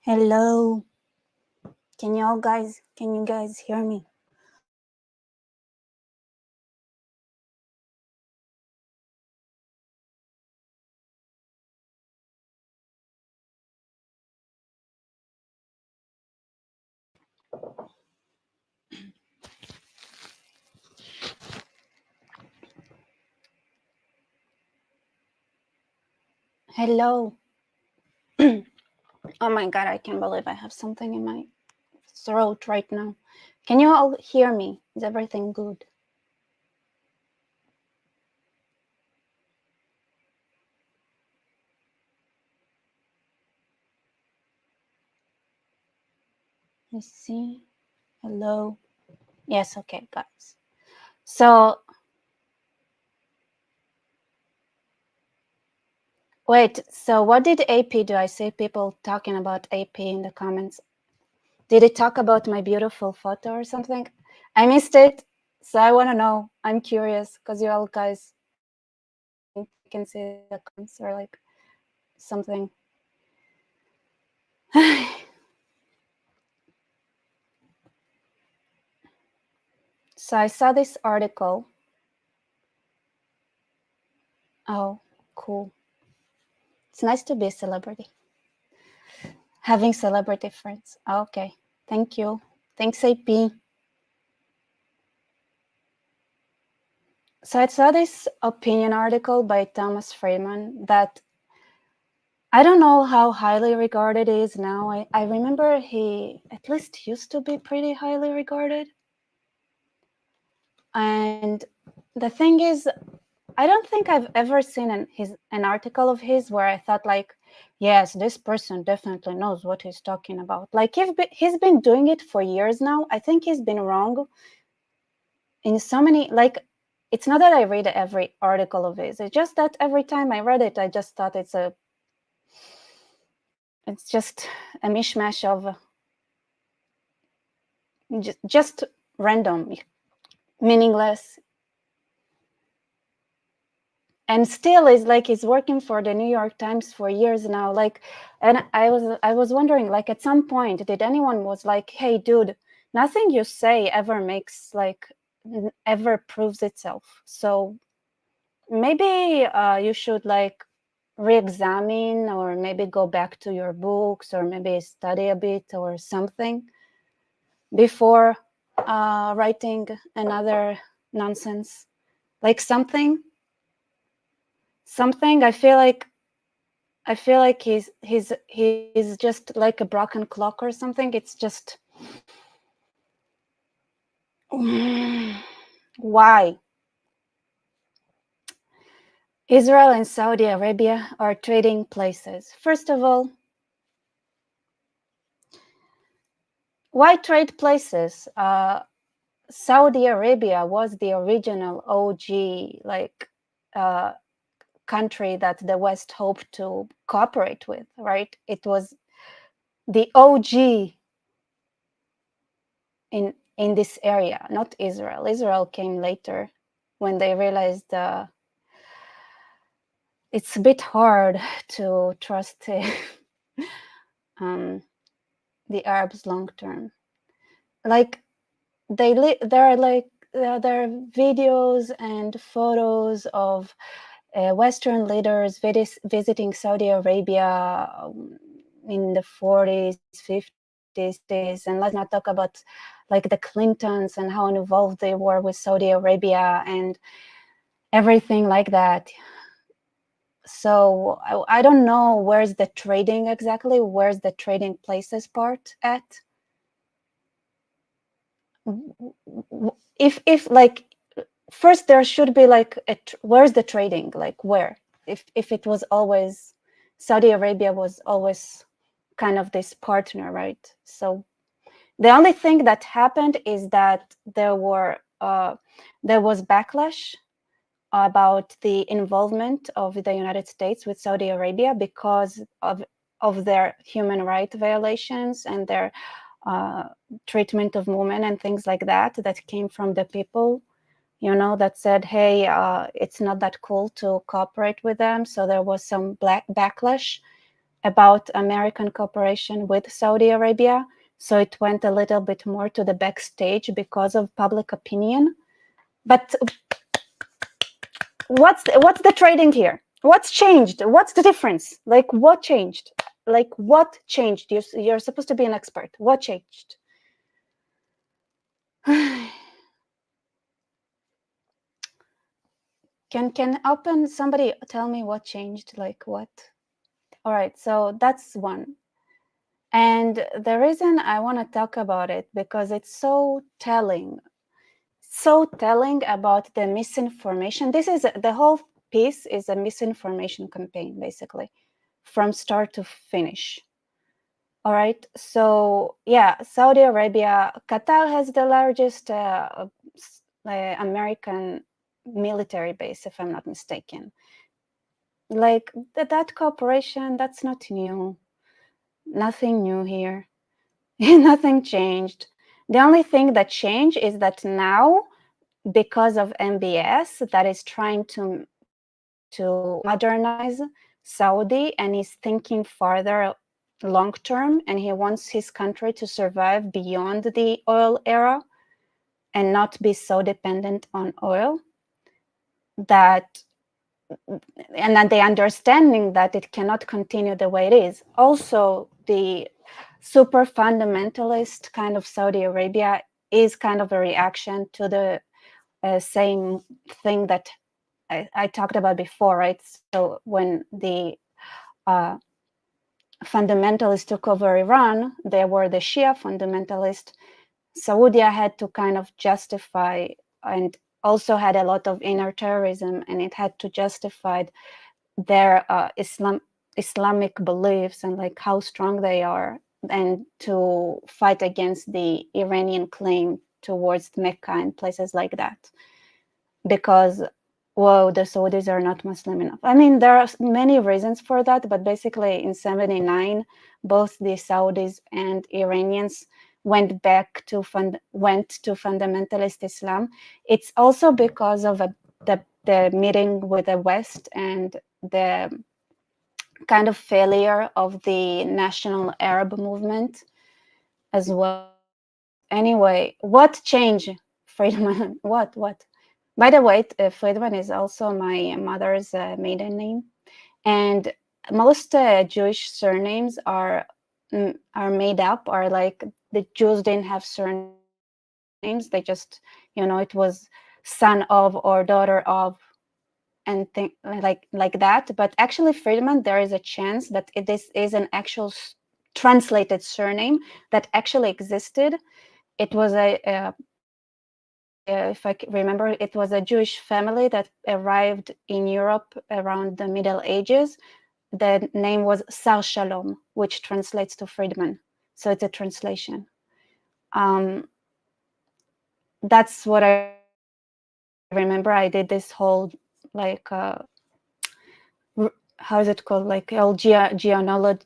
Hello. Can you guys hear me? Hello. Oh my god, I can't believe I have something in my throat right now. Can you all hear me? Is everything good? Let's see. Hello. Yes, okay, guys. So, wait, so what did AP do? I see people talking about AP in the comments. Did it talk about my beautiful photo or something? I missed it, so I want to know. I'm curious because you all guys can see the comments or like something. So I saw this article. Oh, cool. It's nice to be a celebrity. Having celebrity friends. Okay. Thank you. Thanks, AP. So I saw this opinion article by Thomas Friedman that I don't know how highly regarded it is now. I remember he at least used to be pretty highly regarded. And the thing is, I don't think I've ever seen an article of his where I thought like, yes, this person definitely knows what he's talking about. Like he's been doing it for years now. I think he's been wrong in so many, like, it's not that I read every article of his. It's just that every time I read it, I just thought it's just a mishmash of just random, meaningless. And still is like he's working for the New York Times for years now. Like, and I was wondering, like, at some point, did anyone was like, hey, dude, nothing you say ever makes like ever proves itself. So maybe you should like re-examine or maybe go back to your books or maybe study a bit or something before writing another nonsense, like something. I feel like he's just like a broken clock or something. It's just why Israel and Saudi Arabia are trading places. First of all, why trade places? Saudi Arabia was the original OG like country that the West hoped to cooperate with, right? It was the OG in this area, not Israel. Israel came later when they realized it's a bit hard to trust the Arabs long term. Like there are like there are videos and photos of Western leaders visiting Saudi Arabia in the 40s, 50s, and let's not talk about like the Clintons and how involved they were with Saudi Arabia and everything like that. So I don't know where's the trading exactly, where's the trading places part at. If like first there should be like where's the trading, like where, if it was always Saudi Arabia was always kind of this partner, right? So the only thing that happened is that there was backlash about the involvement of the United States with Saudi Arabia because of their human rights violations and their treatment of women and things like that came from the people, that said, hey, it's not that cool to cooperate with them. So there was some backlash about American cooperation with Saudi Arabia. So it went a little bit more to the backstage because of public opinion. But what's the trading here? What's changed? What's the difference? Like, what changed? Like, what changed? You're supposed to be an expert. What changed? Can open somebody tell me what changed? Like what? All right, so that's one. And the reason I want to talk about it because it's so telling about the misinformation. This is the whole piece is a misinformation campaign, basically, from start to finish. All right, so yeah, Saudi Arabia, Qatar has the largest American military base, if I'm not mistaken. Like that cooperation, that's not new. Nothing new here. Nothing changed. The only thing that changed is that now, because of MBS, that is trying to modernize Saudi, and he's thinking farther long term, and he wants his country to survive beyond the oil era and not be so dependent on oil. And then the understanding that it cannot continue the way it is. Also, the super fundamentalist kind of Saudi Arabia is kind of a reaction to the same thing that I talked about before, right? So when the fundamentalists took over Iran, they were the Shia fundamentalists. Saudi had to kind of justify, and also had a lot of inner terrorism, and it had to justify their Islamic beliefs and like how strong they are, and to fight against the Iranian claim towards Mecca and places like that, because whoa, the Saudis are not Muslim enough. I mean, there are many reasons for that, but basically in 79, both the Saudis and Iranians went to fundamentalist Islam. It's also because of the meeting with the West and the kind of failure of the national Arab movement as well. Anyway, what changed, Friedman? What? By the way, Friedman is also my mother's maiden name, and most Jewish surnames are made up. Are like the Jews didn't have surnames; they just, it was son of or daughter of, and like that. But actually, Friedman, there is a chance that this is an actual translated surname that actually existed. It was if I remember, it was a Jewish family that arrived in Europe around the Middle Ages. The name was Sar Shalom, which translates to Friedman. So it's a translation. That's what I remember. I did this whole like how is it called? Like all genealogic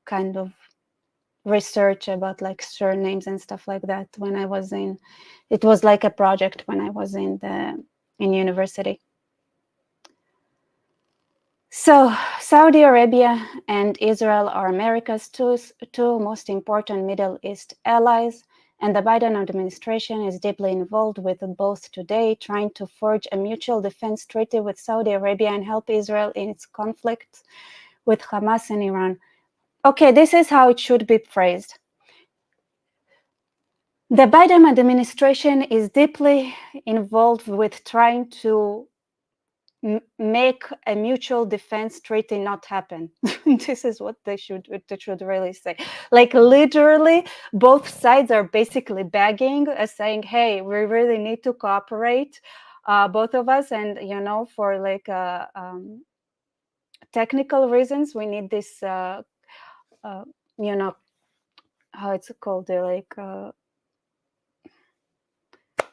kind of research about like surnames and stuff like that when I was in. It was like a project when I was in university. So Saudi Arabia and Israel are America's two most important Middle East allies, and the Biden administration is deeply involved with both today, trying to forge a mutual defense treaty with Saudi Arabia and help Israel in its conflict with Hamas and Iran. Okay, this is how it should be phrased. The Biden administration is deeply involved with trying to make a mutual defense treaty not happen. This is what they should really say. Like literally, both sides are basically begging, saying, "Hey, we really need to cooperate, both of us, and for like technical reasons, we need this, how it's called, like."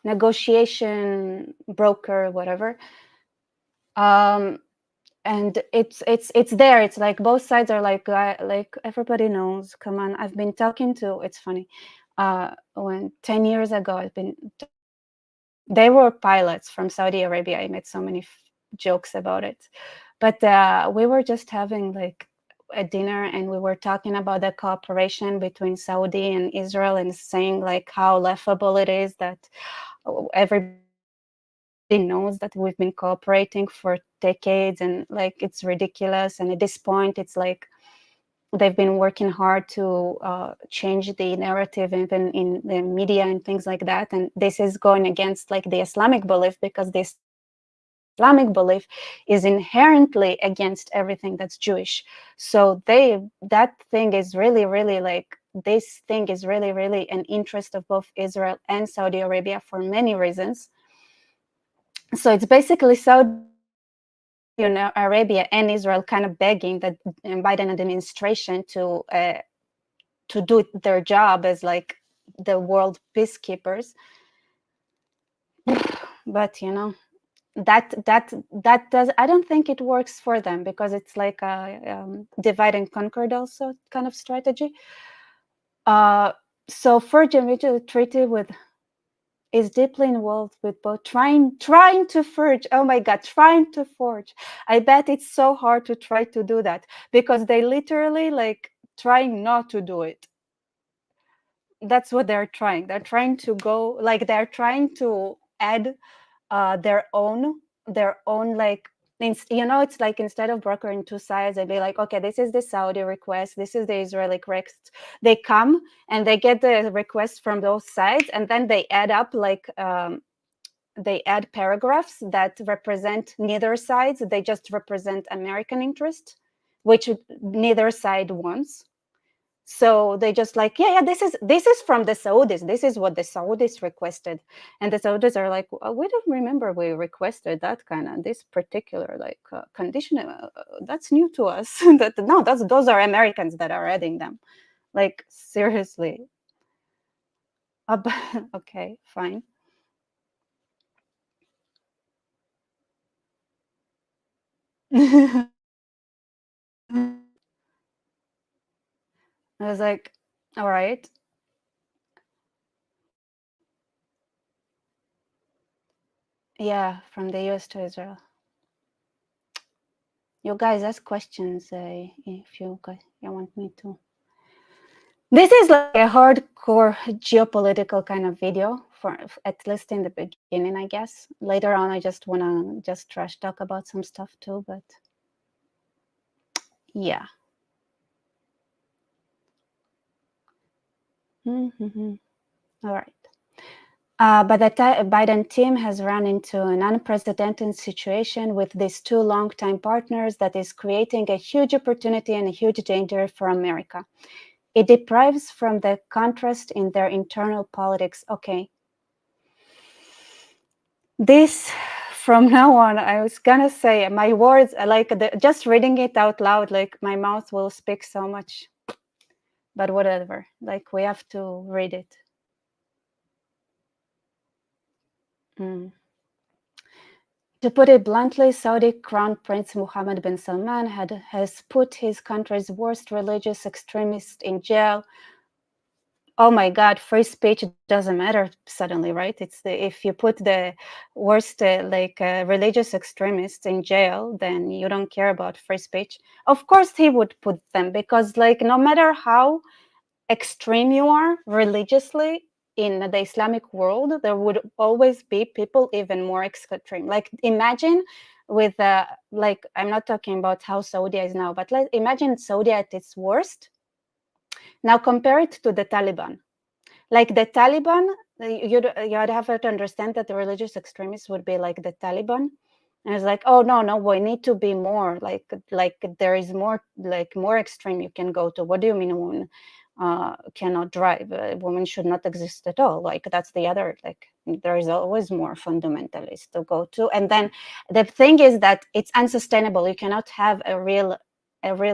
Negotiation broker, whatever, and it's there. It's like both sides are like everybody knows. Come on, I've been talking to. It's funny. When 10 years ago, they were pilots from Saudi Arabia. I made so many jokes about it, but we were just having like a dinner and we were talking about the cooperation between Saudi and Israel, and saying like how laughable it is that everybody knows that we've been cooperating for decades, and like it's ridiculous. And at this point, it's like they've been working hard to change the narrative even in the media and things like that. And this is going against like the Islamic belief, because the Islamic belief is inherently against everything that's Jewish. So that thing is really like, this thing is really an interest of both Israel and Saudi Arabia for many reasons. So it's basically Saudi Arabia and Israel kind of begging the Biden administration to do their job as like the world peacekeepers. But that does, I don't think it works for them, because it's like a divide and conquer also kind of strategy. So Forge a mutual treaty with is deeply involved with both trying to forge. Oh my God, trying to forge. I bet it's so hard to try to do that, because they literally like trying not to do it. That's what they're trying. They're trying to go like, they're trying to add their own like, it's like, instead of brokering two sides, they'd be like, okay, this is the Saudi request, this is the Israeli request. They come and they get the request from both sides, and then they add up like they add paragraphs that represent neither sides. They just represent American interest, which neither side wants. So they just like, yeah, this is from the Saudis. This is what the Saudis requested. And the Saudis are like, we don't remember we requested that kind of, this particular like condition. That's new to us. That no, those are Americans that are adding them. Like, seriously. Okay, fine. I was like, all right. Yeah, from the US to Israel. You guys ask questions if you want me to. This is like a hardcore geopolitical kind of video, for at least in the beginning, I guess. Later on, I just want to just trash talk about some stuff too, but yeah. Mm-hmm. All right. But the Biden team has run into an unprecedented situation with these two longtime partners that is creating a huge opportunity and a huge danger for America. It deprives from the contrast in their internal politics. Okay. This, from now on, I was gonna say my words, like just reading it out loud, like my mouth will speak so much. But whatever, like we have to read it. Mm. To put it bluntly, Saudi Crown Prince Mohammed bin Salman has put his country's worst religious extremist in jail. Oh my God, free speech doesn't matter suddenly, right? It's if you put the worst religious extremists in jail, then you don't care about free speech. Of course he would put them, because like no matter how extreme you are religiously in the Islamic world, there would always be people even more extreme. Like imagine with like, I'm not talking about how Saudi is now, but imagine Saudi at its worst. Now compare it to the Taliban. Like the Taliban, you'd have to understand that the religious extremists would be like the Taliban. And it's like, oh no, we need to be more like there is more, like more extreme you can go to. What do you mean a woman cannot drive? A woman should not exist at all. Like that's the other, like there is always more fundamentalist to go to. And then the thing is that it's unsustainable. You cannot have a real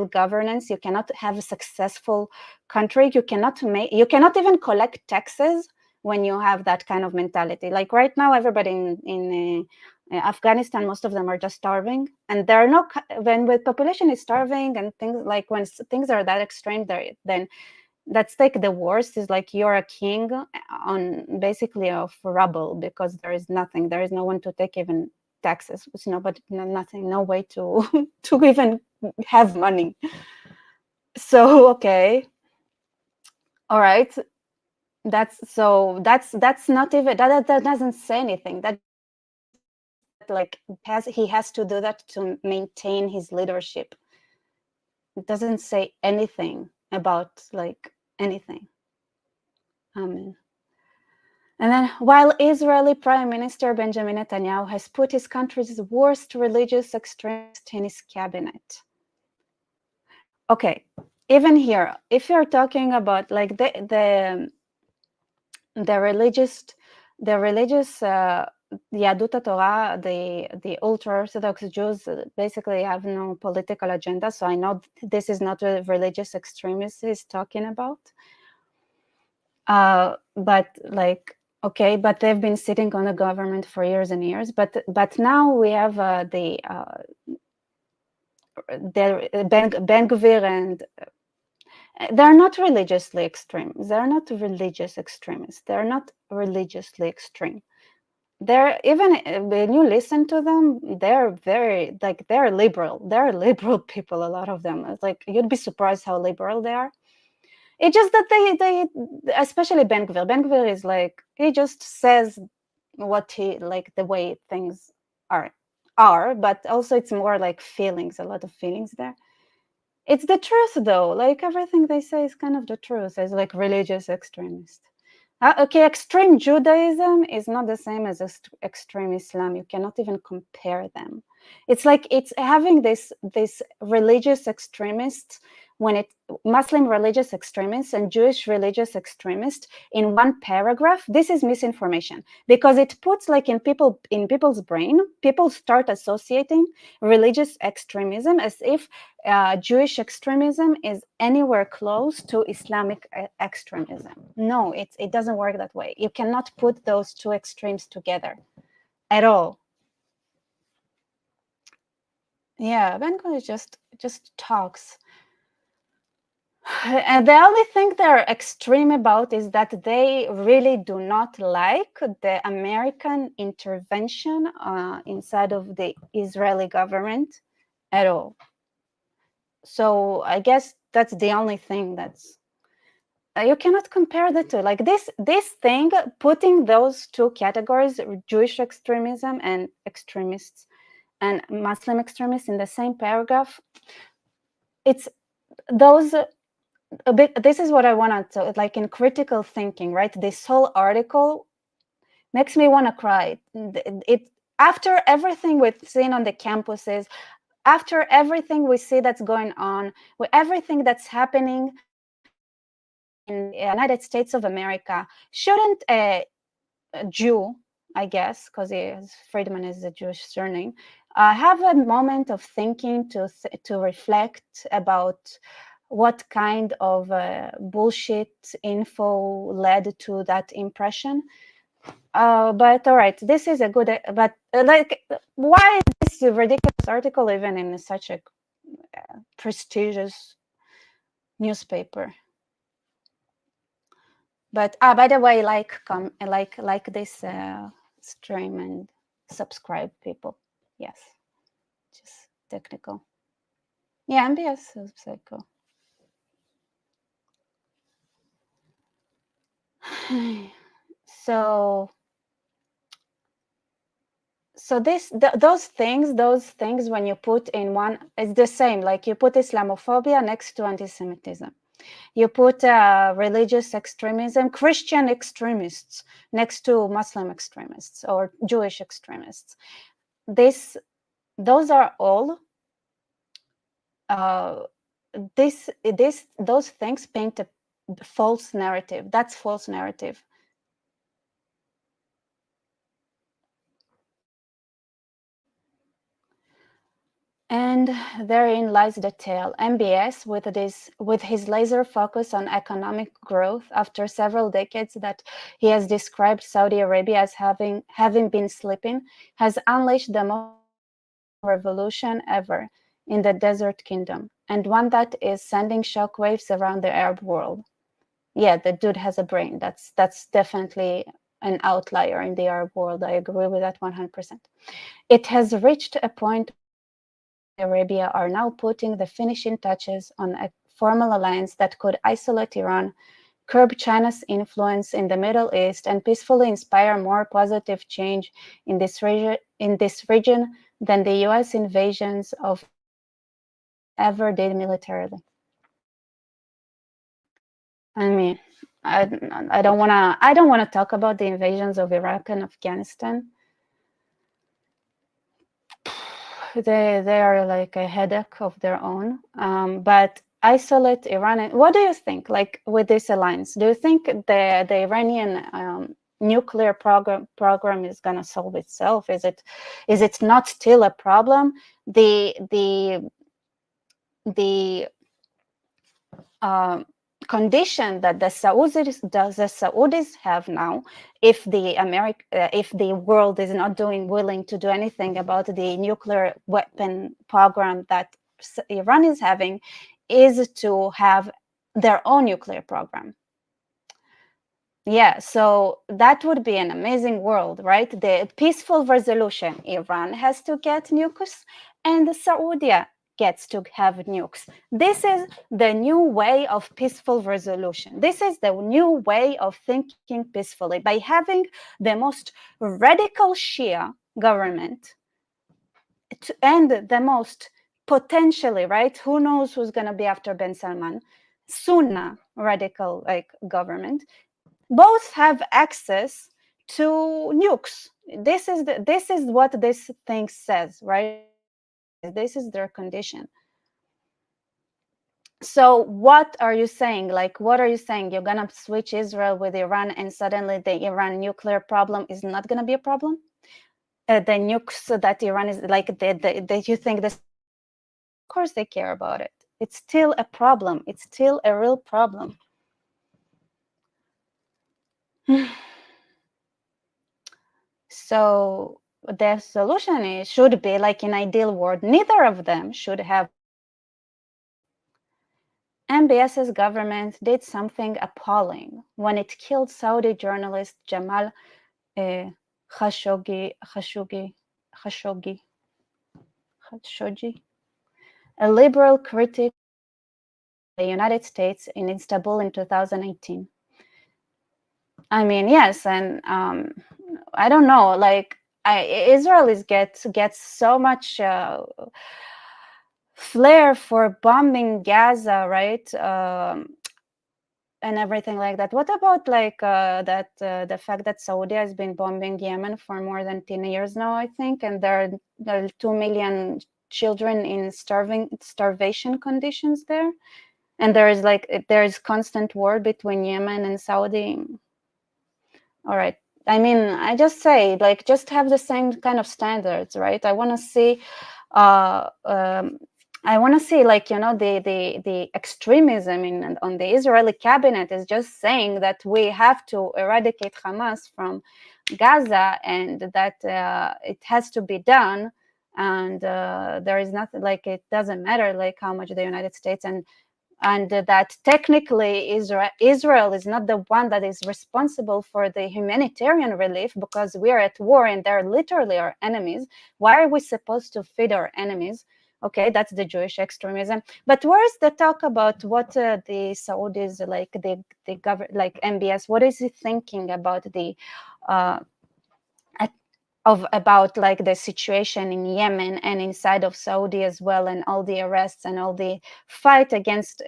governance. You cannot have a successful country. You cannot even collect taxes when you have that kind of mentality. Like right now, everybody in Afghanistan, most of them are just starving, and there are no, when the population is starving and things like, when things are that extreme, then that's like the worst, is like you're a king on basically of rubble, because there is nothing, there is no one to take even taxes. It's nobody, nothing, no way to to even have money. So okay, all right. That's not even that doesn't say anything. That just says that like he has to do that to maintain his leadership. It doesn't say anything about like anything. Amen. And then, while Israeli Prime Minister Benjamin Netanyahu has put his country's worst religious extremist in his cabinet. Okay, even here, if you're talking about like the religious Yadut Torah, the ultra-Orthodox Jews basically have no political agenda. So I know this is not a religious extremist he's talking about. But like, okay, but they've been sitting on the government for years and years. But now we have the Ben Gvir, and they're not religiously extreme. They're not religious extremists. They're not religiously extreme. They're even when you listen to them, they're very like they're liberal. They're liberal people. A lot of them. It's like you'd be surprised how liberal they are. It's just that they especially Ben Gvir. Ben Gvir is like he just says what he like the way things are, but also it's more like feelings. A lot of feelings there. It's the truth though. Like everything they say is kind of the truth. As like religious extremist. Okay, extreme Judaism is not the same as extreme Islam. You cannot even compare them. It's like it's having this religious extremists Muslim religious extremists and Jewish religious extremists in one paragraph. This is misinformation because it puts like in people's brain, people start associating religious extremism as if Jewish extremism is anywhere close to Islamic extremism. No, it doesn't work that way. You cannot put those two extremes together at all. Yeah, Ben Gvir just talks. And the only thing they're extreme about is that they really do not like the American intervention inside of the Israeli government at all. So I guess that's the only thing that's you cannot compare the two. Like this thing, putting those two categories, Jewish extremism and extremists and Muslim extremists in the same paragraph, it's those a bit. This is what I wanted to like in critical thinking, right? This whole article makes me want to cry. It after everything we've seen on the campuses, after everything we see that's going on, with everything that's happening in the United States of America, shouldn't a Jew, I guess, because Friedman is a Jewish surname, have a moment of thinking to reflect about what kind of bullshit info led to that impression. But all right, this is a good, but like, why is this ridiculous article even in such a prestigious newspaper? But by the way, like this stream and subscribe, people. Yes, just technical. Yeah, MBS is psycho. So those things when you put in one, it's the same. Like you put Islamophobia next to anti-Semitism. You put religious extremism, Christian extremists next to Muslim extremists or Jewish extremists. Those are all those things paint a false narrative. That's false narrative. And therein lies the tale. MBS, with his laser focus on economic growth, after several decades that he has described Saudi Arabia as having been sleeping, has unleashed the most revolution ever in the Desert Kingdom, and one that is sending shockwaves around the Arab world. Yeah, the dude has a brain. That's definitely an outlier in the Arab world. I agree with that 100%. It has reached a point Arabia are now putting the finishing touches on formal alliance that could isolate Iran, curb China's influence in the Middle East, and peacefully inspire more positive change in this region than the U.S. invasions of Afghanistan ever did militarily. I mean, I don't wanna talk about the invasions of Iraq and Afghanistan. They are like a headache of their own. But isolate Iran. What do you think? Like with this alliance, do you think the Iranian nuclear program is gonna solve itself? Is it not still a problem? The condition that the Saudis have now, if the world is not willing to do anything about the nuclear weapon program that Iran is having, is to have their own nuclear program. Yeah, so that would be an amazing world, right? The peaceful resolution. Iran has to get nukes, and Saudi gets to have nukes. This is the new way of peaceful resolution. This is the new way of thinking peacefully, by having the most radical Shia government and the most potentially, right? Who knows who's going to be after Ben Salman? Sunnah radical government. Both have access to nukes. This is what this thing says, right? This is their condition. So what are you saying? Like, what are you saying? You're gonna switch Israel with Iran, and suddenly the Iran nuclear problem is not gonna be a problem? The nukes that Iran is like, that you think this? Of course, they care about it. It's still a problem. It's still a real problem. So the solution should be, like, in ideal world, neither of them should have. MBS's government did something appalling when it killed Saudi journalist Jamal Khashoggi, a liberal critic of the United States in Istanbul in 2018. I mean, yes, and I don't know, like, Israel gets so much flair for bombing Gaza, right? And everything like that. What about like the fact that Saudi has been bombing Yemen for more than 10 years now, I think, and there are 2 million children in starvation conditions there, and there is constant war between Yemen and Saudi. All right. I mean, I just say, like, just have the same kind of standards, right? I want to see like, you know, the extremism on the Israeli cabinet is just saying that we have to eradicate Hamas from Gaza, and that it has to be done, and there is nothing, like, it doesn't matter like how much the United States and that technically Israel is not the one that is responsible for the humanitarian relief, because we are at war and they're literally our enemies. Why are we supposed to feed our enemies? Okay, that's the Jewish extremism. But where's the talk about what the Saudis, like the government, like MBS, what is he thinking about the about like the situation in Yemen and inside of Saudi as well, and all the arrests and all the fight against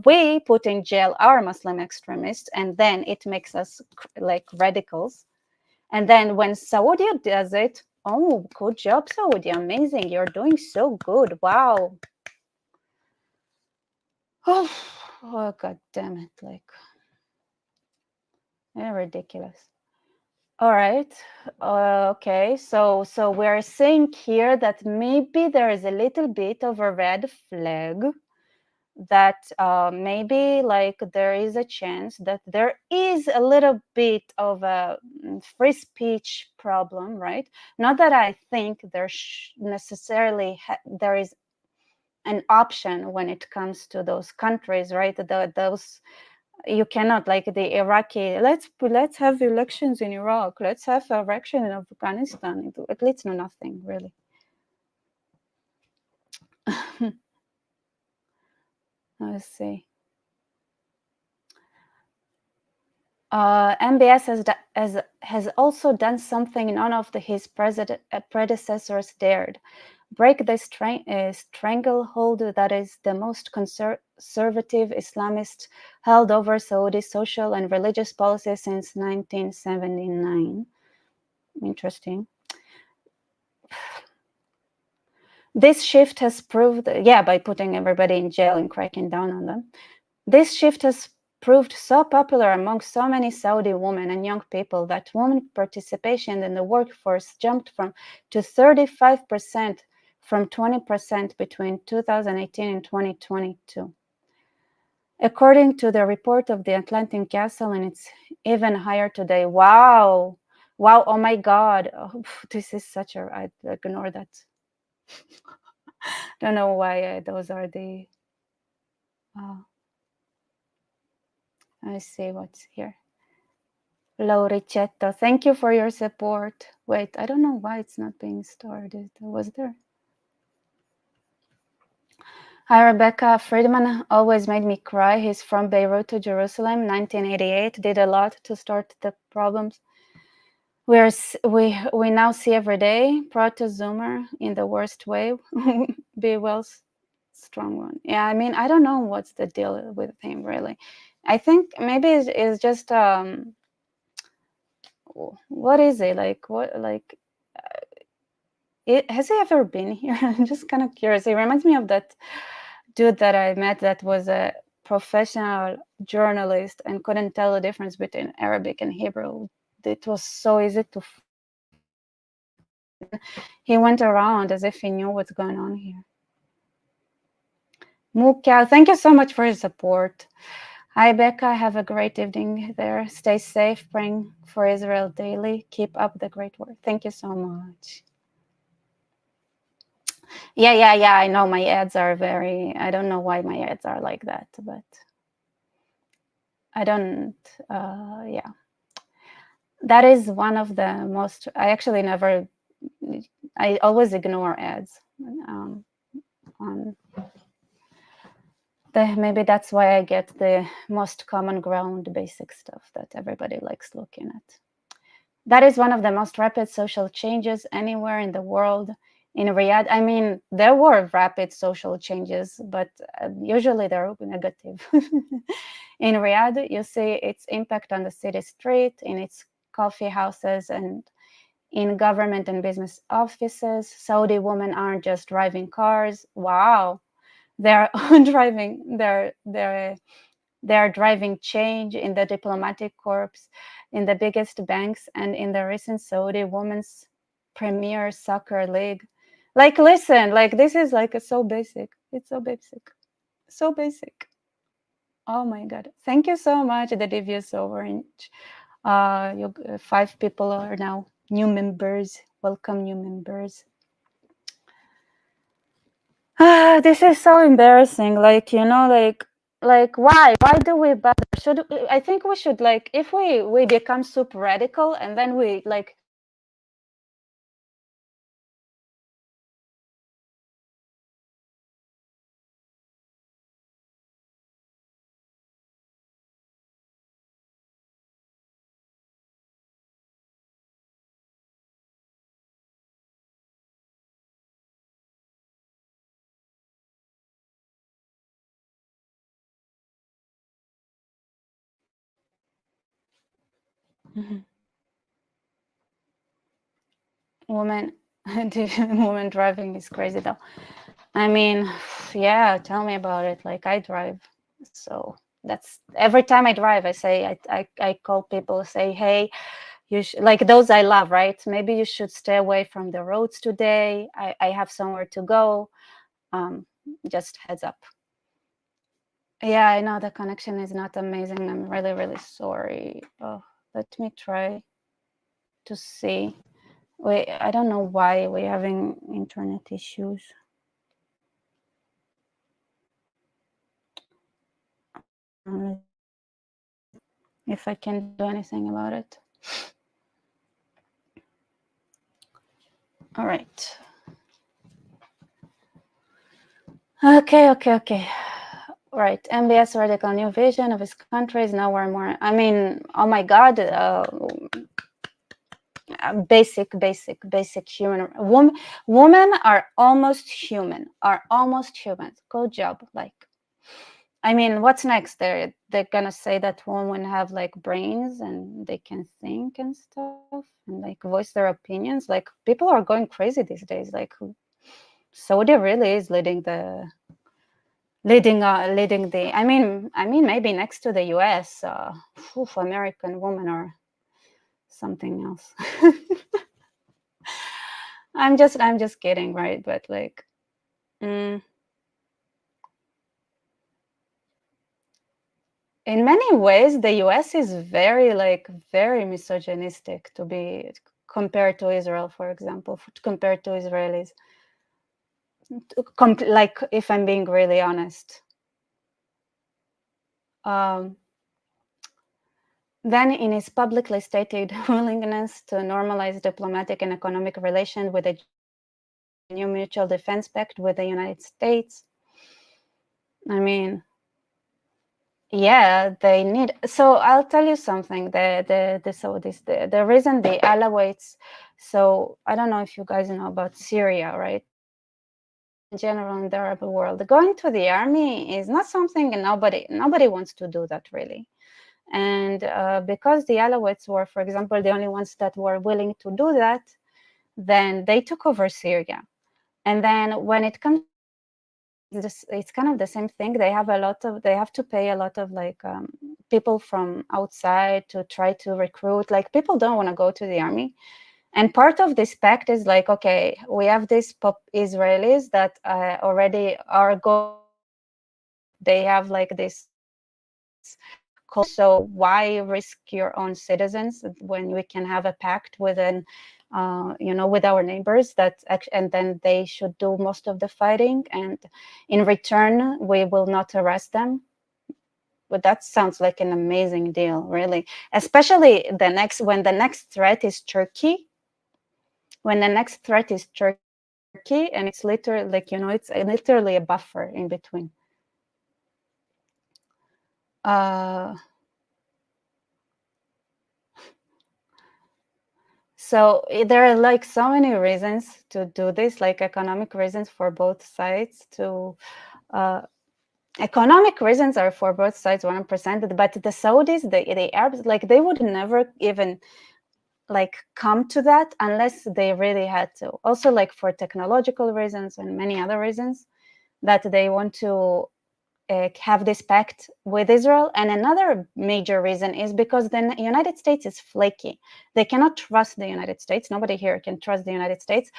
we put in jail our Muslim extremists, and then it makes us like radicals. And then when Saudi does it, oh, good job, Saudi, amazing, you're doing so good, wow. Oh, god damn it, like, yeah, ridiculous. All right. Okay. So we're saying here that maybe there is a little bit of a red flag, that maybe like there is a chance that there is a little bit of a free speech problem, right? Not that I think there necessarily there is an option when it comes to those countries, right? Those. You cannot, like the Iraqi, let's have elections in Iraq, let's have election in Afghanistan. It leads to nothing, really. Let's see. MBS has also done something none of his predecessors dared. Break the stranglehold that is the most conservative Islamist held over Saudi social and religious policy since 1979. Interesting. This shift has proved, by putting everybody in jail and cracking down on them. This shift has proved so popular among so many Saudi women and young people that women participation in the workforce jumped to 35% from 20% between 2018 and 2022. According to the report of the Atlantic Council, and it's even higher today. Wow, oh my God. Oh, this is such a, I ignore that. Don't know why those are the, I see what's here. Lauricetto, thank you for your support. Wait, I don't know why it's not being stored. It was there. Hi, Rebecca. Friedman always made me cry. He's from Beirut to Jerusalem, 1988. Did a lot to start the problems. We now see every day. Proto-Zoomer in the worst way. Be well, strong one. Yeah, I mean, I don't know what's the deal with him, really. I think maybe it's just... what is it like? What like? Has he ever been here? I'm just kind of curious. He reminds me of that dude that I met that was a professional journalist and couldn't tell the difference between Arabic and Hebrew. It was so easy to. He went around as if he knew what's going on here. Muka, thank you so much for your support. Hi, Becca. Have a great evening there. Stay safe. Praying for Israel daily. Keep up the great work. Thank you so much. Yeah. I know my ads are I don't know why my ads are like that, but I don't, yeah. That is one of the most, I actually never, I always ignore ads. Maybe that's why I get the most common ground basic stuff that everybody likes looking at. That is one of the most rapid social changes anywhere in the world. In Riyadh, I mean, there were rapid social changes, but usually they're negative. In Riyadh, you see its impact on the city street, in its coffee houses, and in government and business offices. Saudi women aren't just driving cars. Wow, they're driving. They're driving change in the diplomatic corps, in the biggest banks, and in the recent Saudi Women's Premier Soccer League. Like, listen, like this is like so basic. It's so basic. So basic. Oh my God. Thank you so much, the Devious Orange. 5 people are now new members. Welcome, new members. This is so embarrassing. Like, you know, like why do we bother? I think we should, like, if we become super radical and then we like women women driving is crazy though. I mean, yeah, tell me about it. Like, I drive, so that's every time I drive, I say I call people, say, hey, you like those I love, right? Maybe you should stay away from the roads today. I have somewhere to go. Just heads up. Yeah, I know the connection is not amazing. I'm really, really sorry. Oh, let me try to see. Wait, I don't know why we're having internet issues. If I can do anything about it. All right. Okay. Right. MBS radical new vision of his country is nowhere more. I mean, oh my God. Basic human. Women are almost human. Good job. Like, I mean, what's next? They're gonna say that women have like brains and they can think and stuff and like voice their opinions. Like, people are going crazy these days. Like, Saudi really is leading the. I mean, maybe next to the U.S., American women are something else. I'm just kidding, right? But like, in many ways, the U.S. is very misogynistic to be compared to Israel, for example, compared to Israelis. Like, if I'm being really honest. Then, in his publicly stated willingness to normalize diplomatic and economic relations with a new mutual defense pact with the United States, I mean, yeah, they need. So I'll tell you something. The reason the Alawites. So I don't know if you guys know about Syria, right? In general, in the Arab world, going to the army is not something nobody wants to do that really. And because the Alawites were, for example, the only ones that were willing to do that, then they took over Syria. And then when it comes, it's kind of the same thing. They have to pay a lot of like people from outside to try to recruit. Like, people don't want to go to the army. And part of this pact is like, okay, we have these Israelis that already are going. They have like this. So why risk your own citizens when we can have a pact with with our neighbors and then they should do most of the fighting, and in return we will not arrest them. But that sounds like an amazing deal, really, especially when the next threat is Turkey. When the next threat is Turkey, and it's literally like, it's literally a buffer in between. So there are like so many reasons to do this, like economic reasons for both sides. Economic reasons are for both sides 100%, but the Saudis, the Arabs, like, they would never even like come to that unless they really had to. Also, like, for technological reasons and many other reasons that they want to have this pact with Israel. And another major reason is because the United States is flaky. They cannot trust the United States. Nobody here can trust the United States.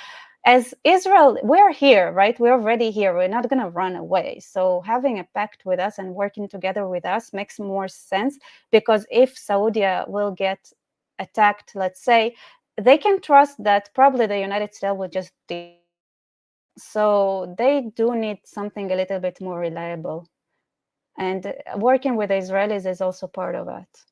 As Israel, we're here, right? We're already here. We're not going to run away. So having a pact with us and working together with us makes more sense, because if Saudi will get attacked, let's say, they can trust that probably the United States will just do. So they do need something a little bit more reliable. And working with the Israelis is also part of it.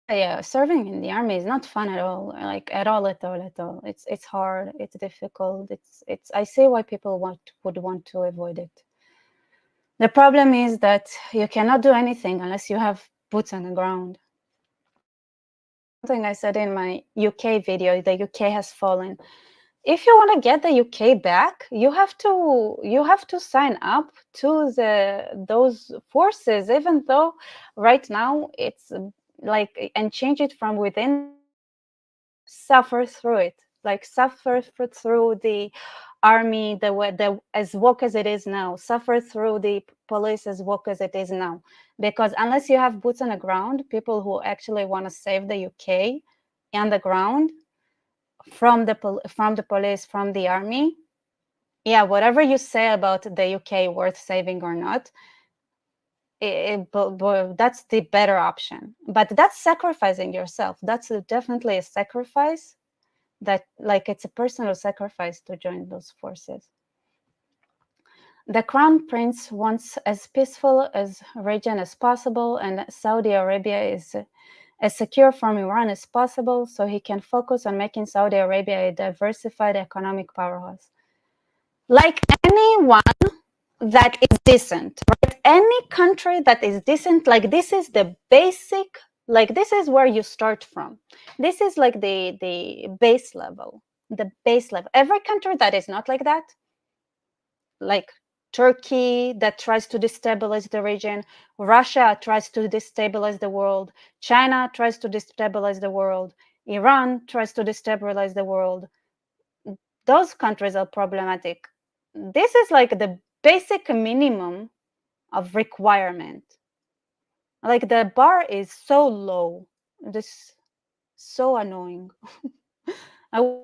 Yeah, serving in the army is not fun at all. Like, at all. It's hard. It's difficult. It's. I see why people would want to avoid it. The problem is that you cannot do anything unless you have boots on the ground. Something I said in my UK video, the UK has fallen. If you want to get the UK back, you have to sign up to those forces, even though right now it's like, and change it from within. Suffer through it, like suffer through the army, the as woke as it is now, suffer through the police as woke as it is now, because unless you have boots on the ground, people who actually want to save the UK on the ground, from the police, from the army, yeah, whatever you say about the UK worth saving or not, that's the better option. But that's sacrificing yourself. That's definitely a sacrifice. That, like, it's a personal sacrifice to join those forces. The Crown Prince wants as peaceful as region as possible, and Saudi Arabia is as secure from Iran as possible so he can focus on making Saudi Arabia a diversified economic powerhouse. Like anyone that is decent, right? Any country that is decent, like this is the basic, like this is where you start from. This is like the base level, the base level. Every country that is not like that, like Turkey that tries to destabilize the region, Russia tries to destabilize the world, China tries to destabilize the world, Iran tries to destabilize the world. Those countries are problematic. This is like the basic minimum of requirement. Like the bar is so low. This so annoying. I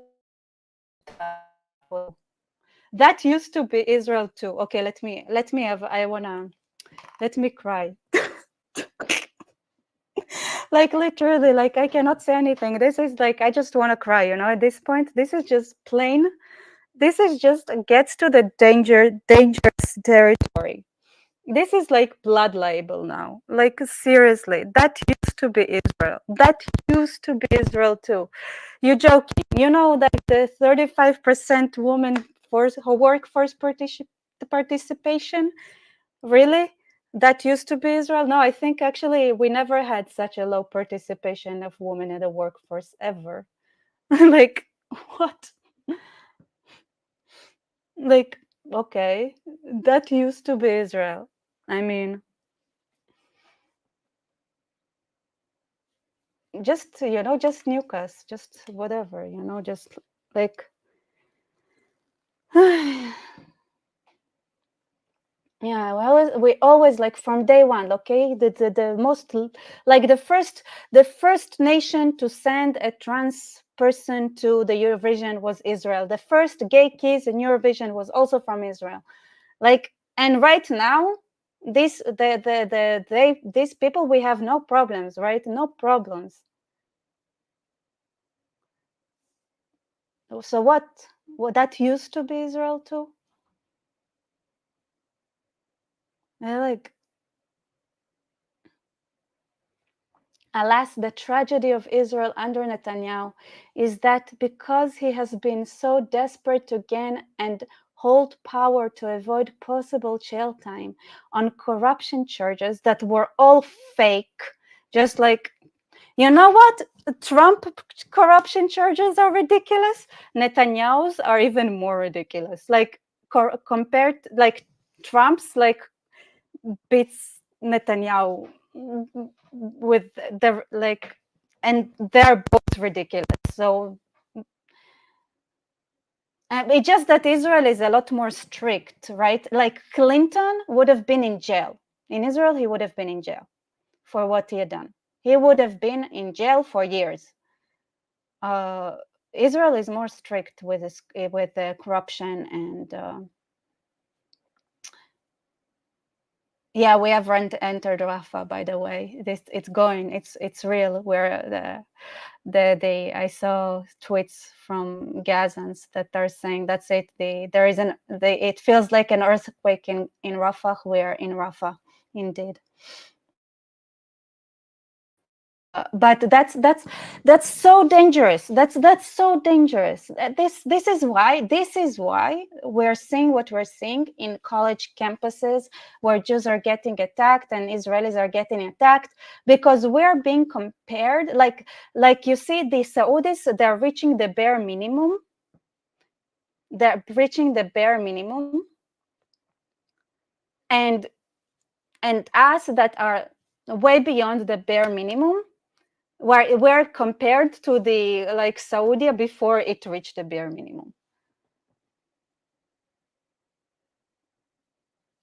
that used to be Israel too. Okay, let me have I wanna let me cry. Like literally, like I cannot say anything. This is like I just want to cry, you know, at this point. This is just plain, this is just gets to the dangerous territory. This is like blood libel now. Like seriously, that used to be Israel. That used to be Israel too. You're joking. You know that the 35% women force workforce participation, really? That used to be Israel? No, I think actually we never had such a low participation of women in the workforce ever. Like what? Like okay, that used to be Israel. I mean, just you know, just nuke us, just whatever, you know, just like yeah, we always like from day one, okay, the most like the first nation to send a trans person to the Eurovision was Israel. The first gay kiss in Eurovision was also from Israel. Like, and right now these people, we have no problems, right? No problems. So what? Well, that used to be Israel too. Like, alas, the tragedy of Israel under Netanyahu is that because he has been so desperate to gain and hold power to avoid possible jail time on corruption charges that were all fake, just like, you know what? Trump corruption charges are ridiculous. Netanyahu's are even more ridiculous. Like compared, like Trump's, like beats Netanyahu with the like, and they're both ridiculous. So it's just that Israel is a lot more strict, right? Like Clinton would have been in jail. In Israel, he would have been in jail for what he had done. He would have been in jail for years. Israel is more strict with this, with the corruption and yeah, we have entered Rafah, by the way. It's going, it's real. Where the I saw tweets from Gazans that are saying that's it. There is it feels like an earthquake in Rafah. We're in Rafah, indeed. But that's so dangerous. That's so dangerous. This is why we're seeing what we're seeing in college campuses where Jews are getting attacked and Israelis are getting attacked, because we're being compared. Like you see, the Saudis, they're reaching the bare minimum. They're reaching the bare minimum, and us that are way beyond the bare minimum, were compared to the like Saudi before it reached the bare minimum.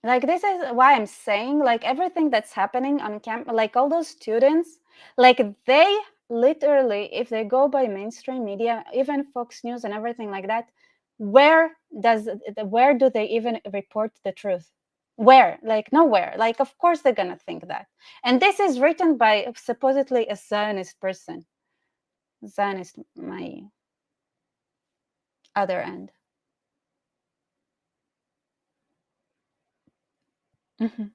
Like this is why I'm saying, like everything that's happening on camp, like all those students, like they literally, if they go by mainstream media, even Fox News and everything like that, where do they even report the truth? Where? Like nowhere. Like of course they're gonna think that. And this is written by supposedly a Zionist person. Zionist, my other end. Mm-hmm.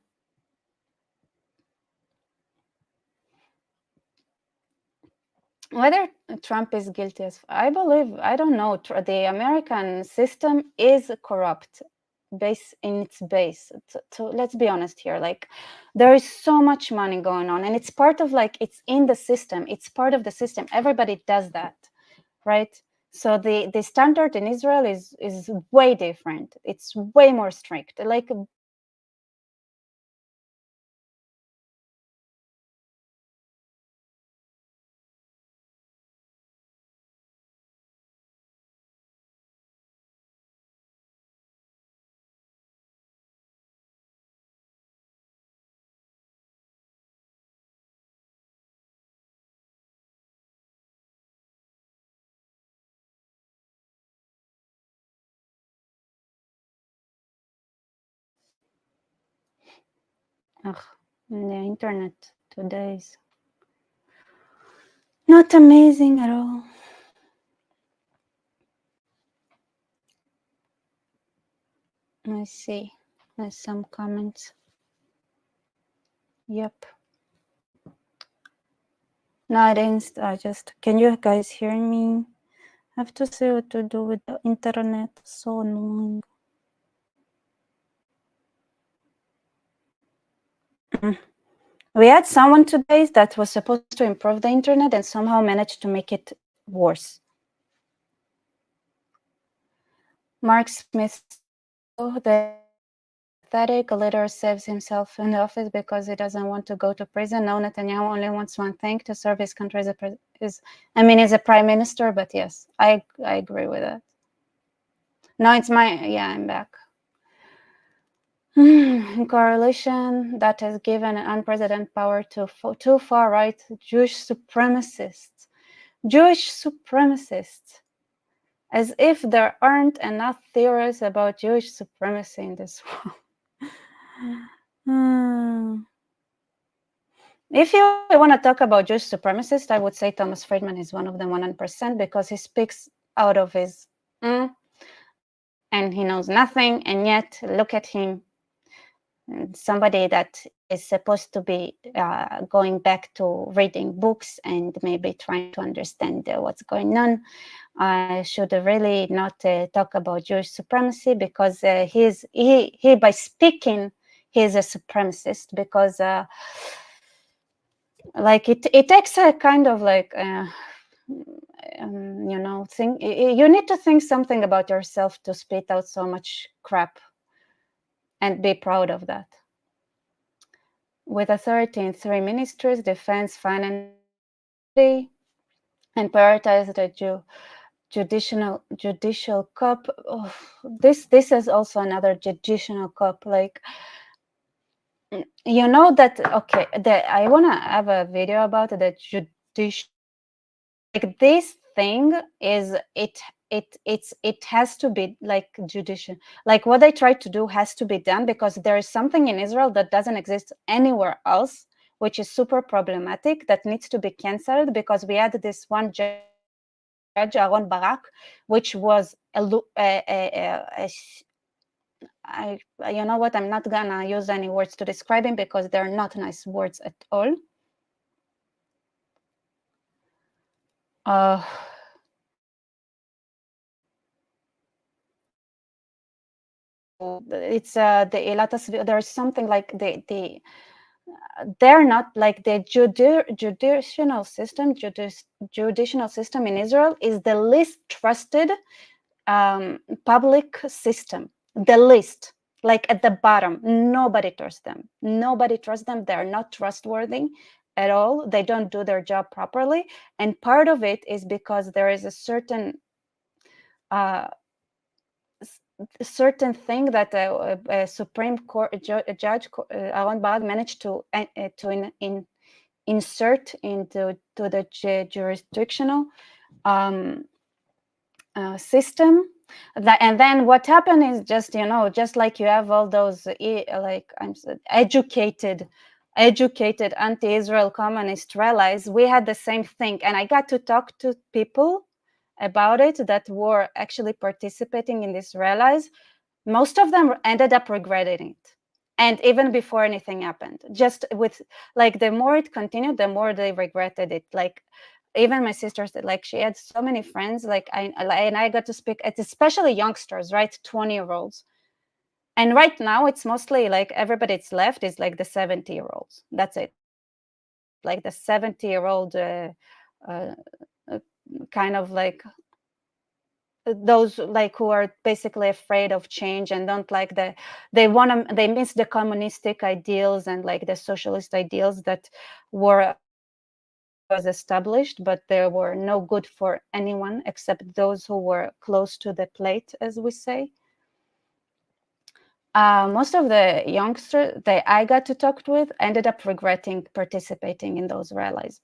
whether Trump is guilty, I believe, I don't know, the American system is corrupt in its base. So let's be honest here, like there is so much money going on, and it's part of, like, it's in the system, it's part of the system, everybody does that, right? So the standard in Israel is way different, it's way more strict, like ugh, the internet today is not amazing at all. I see. There's some comments. Yep. No, I didn't. I just. Can you guys hear me? I have to see what to do with the internet. So annoying. We had someone today that was supposed to improve the internet and somehow managed to make it worse. Mark Smith, the pathetic leader saves himself in the office because he doesn't want to go to prison. No, Netanyahu only wants one thing: to serve his country as as a prime minister. But yes, I agree with that. No, it's I'm back. Coalition that has given an unprecedented power to two far-right Jewish supremacists. As if there aren't enough theories about Jewish supremacy in this world. If you want to talk about Jewish supremacists, I would say Thomas Friedman is one of them 100%, because he speaks out of his and he knows nothing, and yet look at him, somebody that is supposed to be going back to reading books and maybe trying to understand what's going on. I should really not talk about Jewish supremacy, because he by speaking, he's a supremacist, because like it takes a kind of like think you need to think something about yourself to spit out so much crap and be proud of that. With authority in 3 ministries: defense, finance, and prioritize the judicial cup. Oh, this is also another judicial cup. Like, you know that, okay, I want to have a video about the judicial. Like, this thing is it has to be like judicial, like what they try to do has to be done, because there is something in Israel that doesn't exist anywhere else, which is super problematic, that needs to be cancelled, because we had this one judge, Aaron Barak, which was you know what, I'm not gonna use any words to describe him, because they're not nice words at all. It's the Ilatas, there's something like they're not like the judicial system in Israel is the least trusted public system, the least, like at the bottom. Nobody trusts them. They're not trustworthy at all. They don't do their job properly, and part of it is because there is a certain thing that a Supreme Court judge, Aaron Barak, managed to insert into the jurisdictional system. And then what happened is, just like you have all those educated anti-Israel communist rallies, we had the same thing. And I got to talk to people about it that were actually participating in these rallies. Most of them ended up regretting it, and even before anything happened, just with, like, the more it continued, the more they regretted it. Like, even my sister said, like, she had so many friends, like, I got to speak, it's especially youngsters, right? 20-year-olds. And right now it's mostly like everybody that's left is like the 70-year-olds. That's it. Like the 70-year-old uh, kind of like those like who are basically afraid of change and don't like they miss the communistic ideals and like the socialist ideals that were was established, but they were no good for anyone except those who were close to the plate, as we say. Most of the youngsters that I got to talk with ended up regretting participating in those rallies,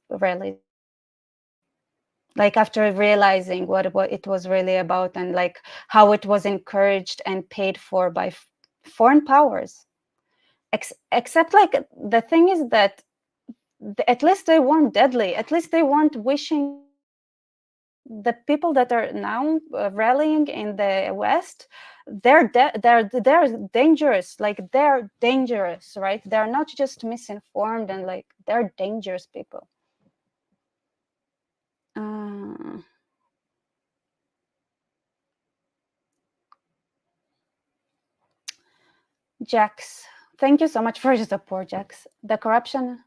like after realizing what it was really about and like how it was encouraged and paid for by foreign powers. Except like the thing is that at least they weren't deadly. At least they weren't wishing. The people that are now rallying in the West, they're dangerous. Like they're dangerous, right? They're not just misinformed and like they're dangerous people. Jax, thank you so much for your support, Jax. The corruption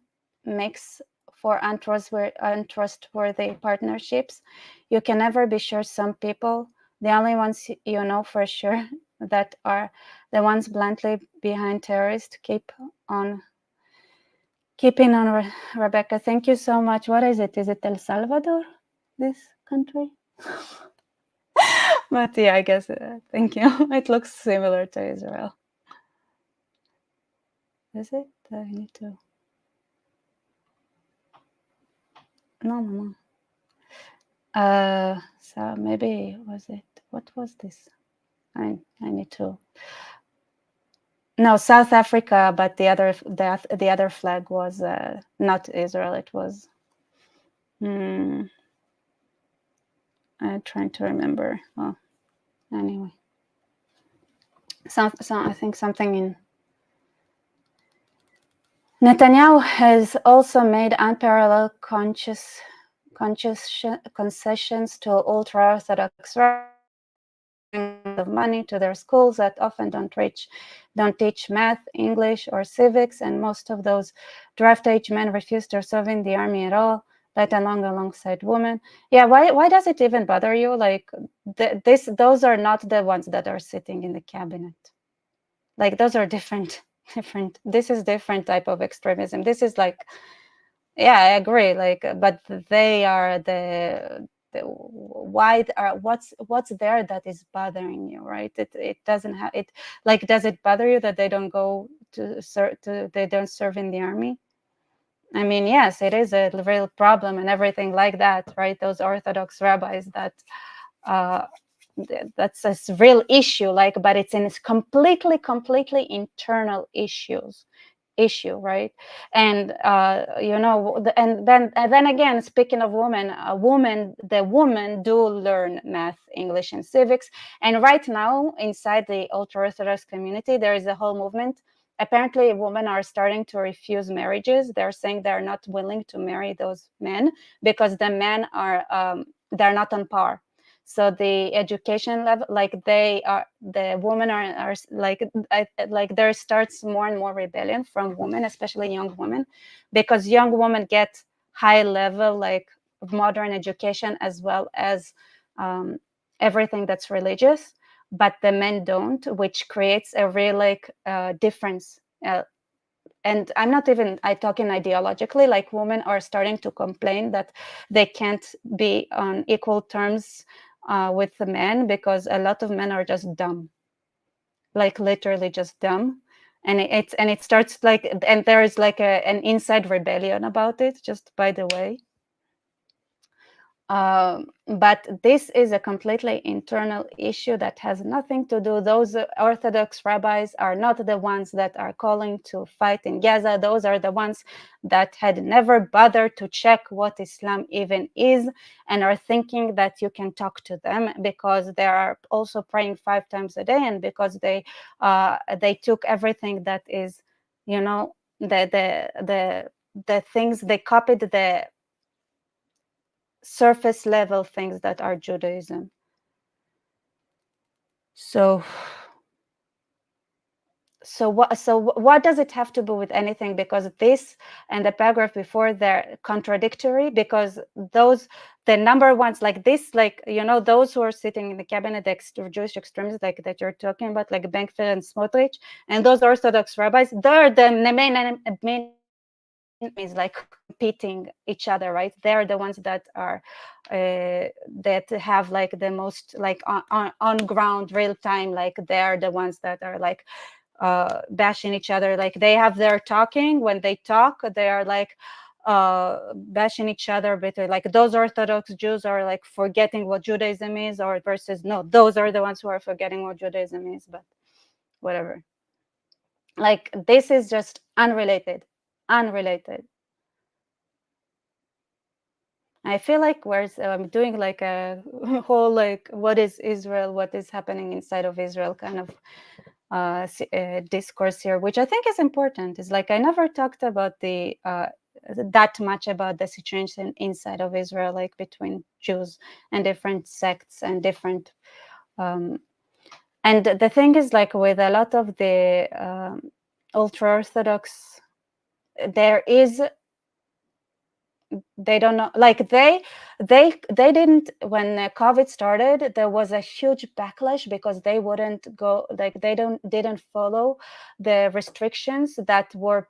makes for untrustworthy partnerships. You can never be sure. Some people, the only ones you know for sure that are the ones bluntly behind terrorists, keeping on. Rebecca, thank you so much. What is it? Is it El Salvador, this country? But yeah, I guess, thank you. It looks similar to Israel. Is it? I need to. No. So maybe was it? What was this? I need to. No, South Africa, but the other flag was not Israel. It was. I'm trying to remember. Oh, anyway. So I think something in. Netanyahu has also made unparalleled conscious concessions to ultra-Orthodox of money to their schools that often don't teach math, English, or civics, and most of those draft-age men refuse to serve in the army at all, let alone alongside women. Yeah, why does it even bother you? Like those are not the ones that are sitting in the cabinet. Like those are different. This is different type of extremism. This is like, yeah, I agree. Like, but they are why are what's there that is bothering you, right? It doesn't have it. Like, does it bother you that they don't go to they don't serve in the army? I mean, yes, it is a real problem and everything like that, right? Those Orthodox rabbis that that's a real issue, like, but it's in completely internal issue, right? And and then again, speaking of women, the women do learn math, English, and civics. And right now inside the ultra-Orthodox community there is a whole movement. Apparently women are starting to refuse marriages. They're saying they're not willing to marry those men because the men are they're not on par. So the education level, like the women are like there starts more and more rebellion from women, especially young women, because young women get high level like modern education as well as everything that's religious, but the men don't, which creates a real like difference. And I'm not even talking ideologically, like women are starting to complain that they can't be on equal terms with the men because a lot of men are just dumb, like literally just dumb. And it starts like, and there is like an inside rebellion about it, just by the way. But this is a completely internal issue that has nothing to do. Those Orthodox rabbis are not the ones that are calling to fight in Gaza. Those are the ones that had never bothered to check what Islam even is and are thinking that you can talk to them because they are also praying 5 times a day, and because they took everything that is, the things they copied surface level things that are Judaism. So what does it have to do with anything? Because this and the paragraph before, they're contradictory, because the number ones, like this, like, those who are sitting in the cabinet, the Jewish extremists, like that you're talking about, like Ben-Gvir and Smotrich, and those Orthodox rabbis, they're the main is like competing each other, right? They're the ones that are that have like the most like on ground real time, like they're the ones that are like bashing each other. Like they have their talking, when they talk they are like bashing each other, but like those Orthodox Jews are like forgetting what Judaism is, or versus no, those are the ones who are forgetting what Judaism is. But whatever, like this is just unrelated. I feel like I'm doing like a whole like what is Israel, what is happening inside of Israel kind of discourse here, which I think is important. Is like I never talked about the that much about the situation inside of Israel, like between Jews and different sects and different. And the thing is, like with a lot of the ultra Orthodox, there is, they don't know, like they didn't, when COVID started, there was a huge backlash because they wouldn't go, like they didn't follow the restrictions that were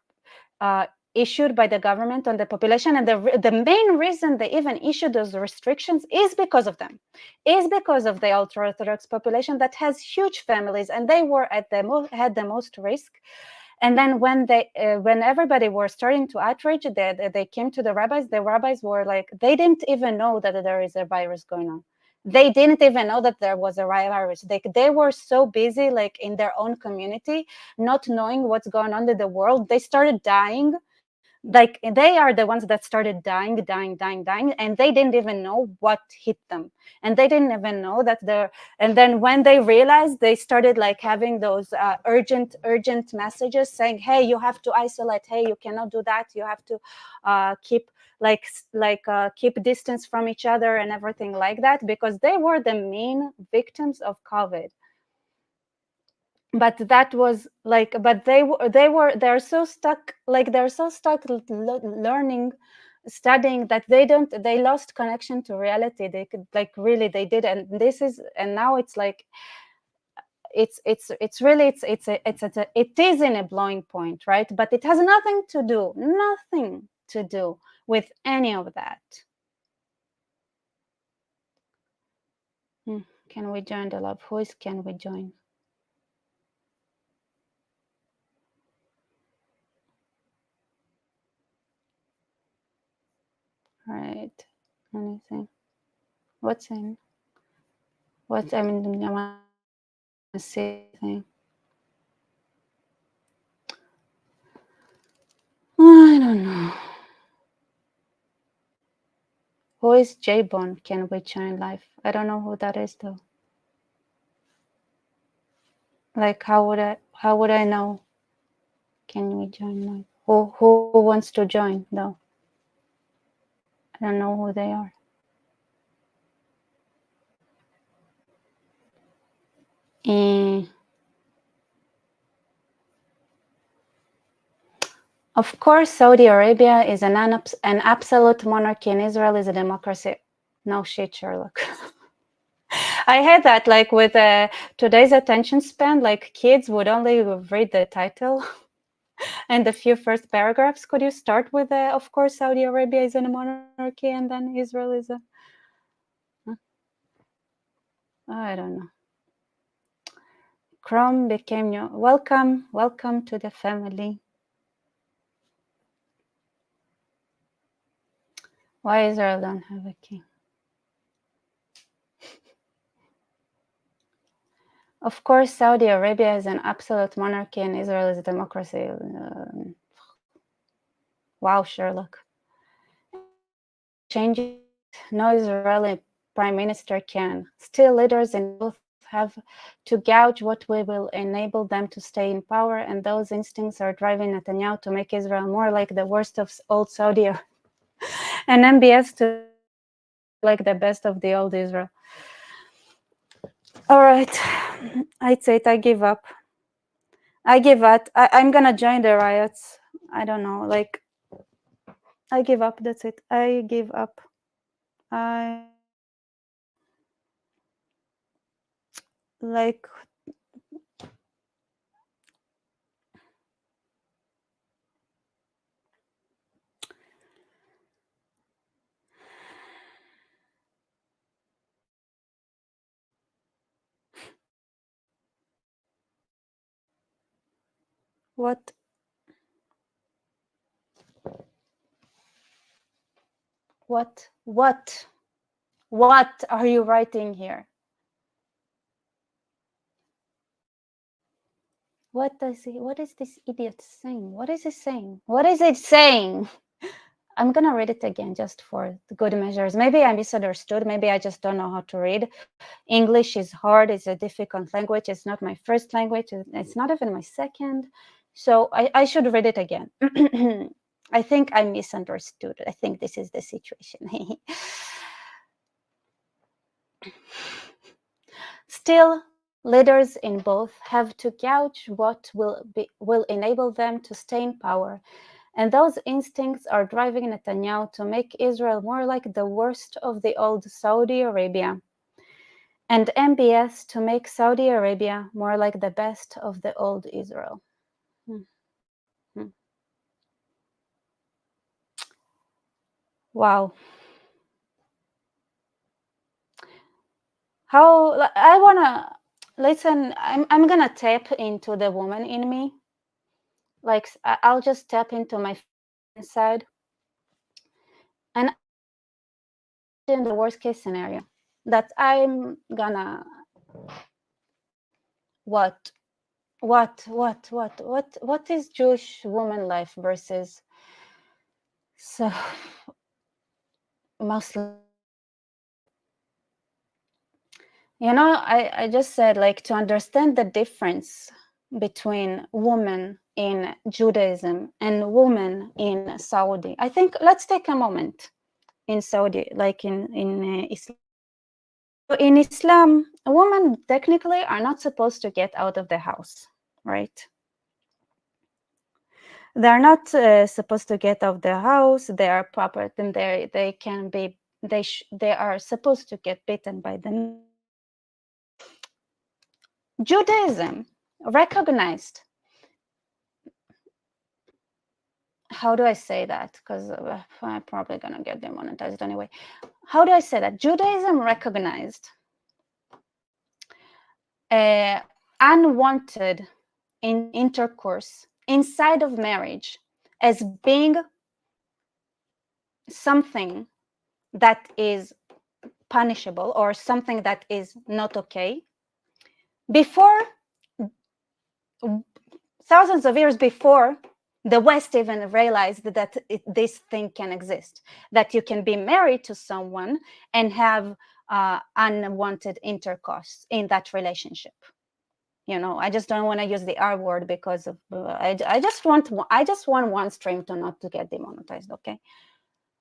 issued by the government on the population. And the main reason they even issued those restrictions is because of them, is because of the ultra-Orthodox population that has huge families, and they were had the most risk. And then when everybody were starting to outrage, they came to the rabbis. The rabbis were like, they didn't even know that there is a virus going on. They didn't even know that there was a virus. They were so busy, like in their own community, not knowing what's going on in the world. They started dying. Like they are the ones that started dying, and they didn't even know what hit them, and they didn't even know that and then when they realized, they started like having those urgent messages saying, hey, you have to isolate, hey, you cannot do that, you have to keep keep distance from each other and everything like that, because they were the main victims of COVID. But that was like, but they're so stuck, like they're so stuck learning, studying, that they lost connection to reality. They could, like, really, they did. And now it's like it's really it is in a blowing point, right? But it has nothing to do with any of that. Can we join the love? Can we join? Right. Anything? What's in? What, I mean, I want to see anything. I don't know. Who is J-Bone? Can we join live? I don't know who that is though. Like, how would I know? Can we join live? Who wants to join though? I don't know who they are. Of course, Saudi Arabia is an absolute monarchy, and Israel is a democracy. No shit, Sherlock. I had that, like with today's attention span, like kids would only read the title and the few first paragraphs. Could you start with, of course, Saudi Arabia is a monarchy, and then Israel is a... I don't know. Chrome became new. Welcome to the family. Why Israel don't have a king? Of course, Saudi Arabia is an absolute monarchy and Israel is a democracy. Wow, Sherlock. Changing, no Israeli prime minister can. Still, leaders in both have to gouge what will enable them to stay in power, and those instincts are driving Netanyahu to make Israel more like the worst of old Saudi and MBS to like the best of the old Israel. All right, I'd say it. I give up. I give up. I'm gonna join the riots. I don't know. Like, I give up. That's it. I give up. I like what what are you writing here? What is this idiot saying? What is he saying? What is it saying? I'm gonna read it again just for the good measures. Maybe I misunderstood. Maybe I just don't know how to read. English is hard. It's a difficult language. It's not my first language. It's not even my second. So I should read it again. I think I misunderstood. I think this is the situation. Still, leaders in both have to gauge what will enable them to stay in power. And those instincts are driving Netanyahu to make Israel more like the worst of the old Saudi Arabia, and MBS to make Saudi Arabia more like the best of the old Israel. Wow. How I wanna listen. I'm gonna tap into the woman in me. Like I'll just tap into my inside, and in the worst case scenario, that I'm gonna what is Jewish woman life versus so Muslim? You know, I just said, like, to understand the difference between women in Judaism and women in Saudi. I think let's take a moment in Saudi, like in Islam. In Islam, women technically are not supposed to get out of the house, right? They're not supposed to get out of the house. They are proper, and they can be. They are supposed to get beaten by the. Judaism recognized. How do I say that? Because I'm probably gonna get demonetized anyway. How do I say that? Judaism recognized unwanted intercourse inside of marriage as being something that is punishable or something that is not okay. Before, thousands of years before, the West even realized that this thing can exist, that you can be married to someone and have unwanted intercourse in that relationship. You know, I just don't want to use the R word because of, I just want one stream to not to get demonetized. Okay,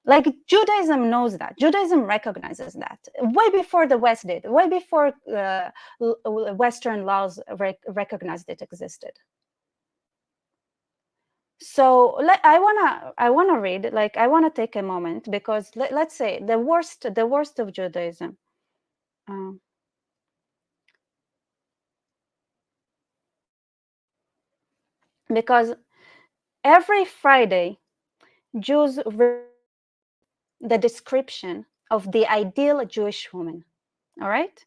like Judaism knows that. Judaism recognizes that way before the West did, way before Western laws recognized it existed. So I wanna read, like I wanna take a moment, because let's say the worst of Judaism. Because every Friday, Jews read the description of the ideal Jewish woman. All right.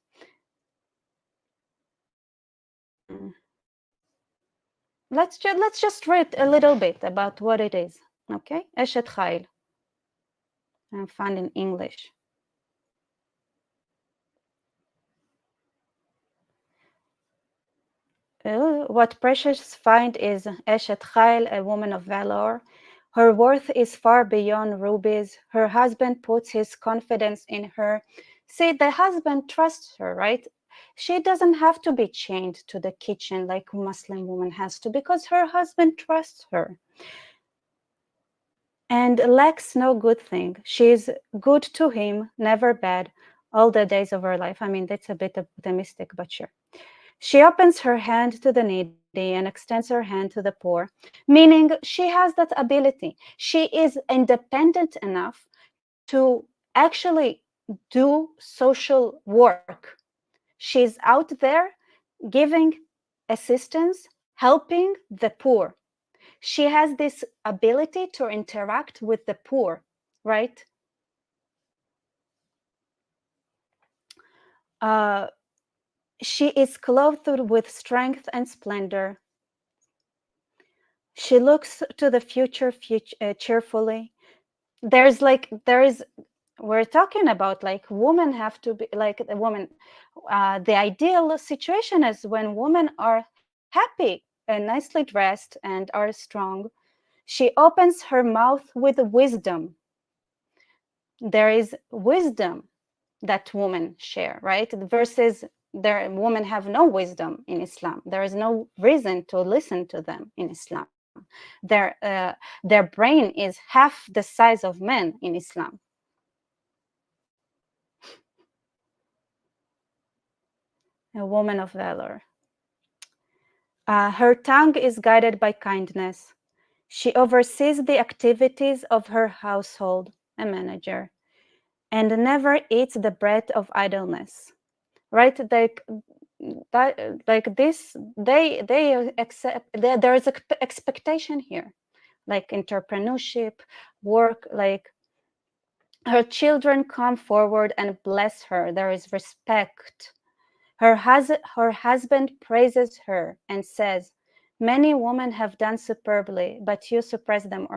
Let's just read a little bit about what it is. Okay, Eshet Chayil. I'm found in English. What precious find is Eshet Chayil, a woman of valor. Her worth is far beyond rubies. Her husband puts his confidence in her. See, the husband trusts her, right? She doesn't have to be chained to the kitchen like a Muslim woman has to, because her husband trusts her. and lacks no good thing. She is good to him, never bad, all the days of her life. I mean, that's a bit optimistic, but sure. She opens her hand to the needy and extends her hand to the poor, meaning she has that ability. She is independent enough to actually do social work. She's out there giving assistance, helping the poor. She has this ability to interact with the poor, right? Uh, she is clothed with strength and splendor. She looks to the future cheerfully. We're talking about like women have to be like the woman. The ideal situation is when women are happy and nicely dressed and are strong. She opens her mouth with wisdom. There is wisdom that women share, right? Versus women have no wisdom in Islam. There is no reason to listen to them in Islam. Their brain is half the size of men in Islam. A woman of valor. Her tongue is guided by kindness. She oversees the activities of her household, a manager, and never eats the bread of idleness. Right? Like this, they accept. There is expectation here, like entrepreneurship, work. Like her children come forward and bless her. There is respect. Her husband praises her and says, "Many women have done superbly, but you suppress them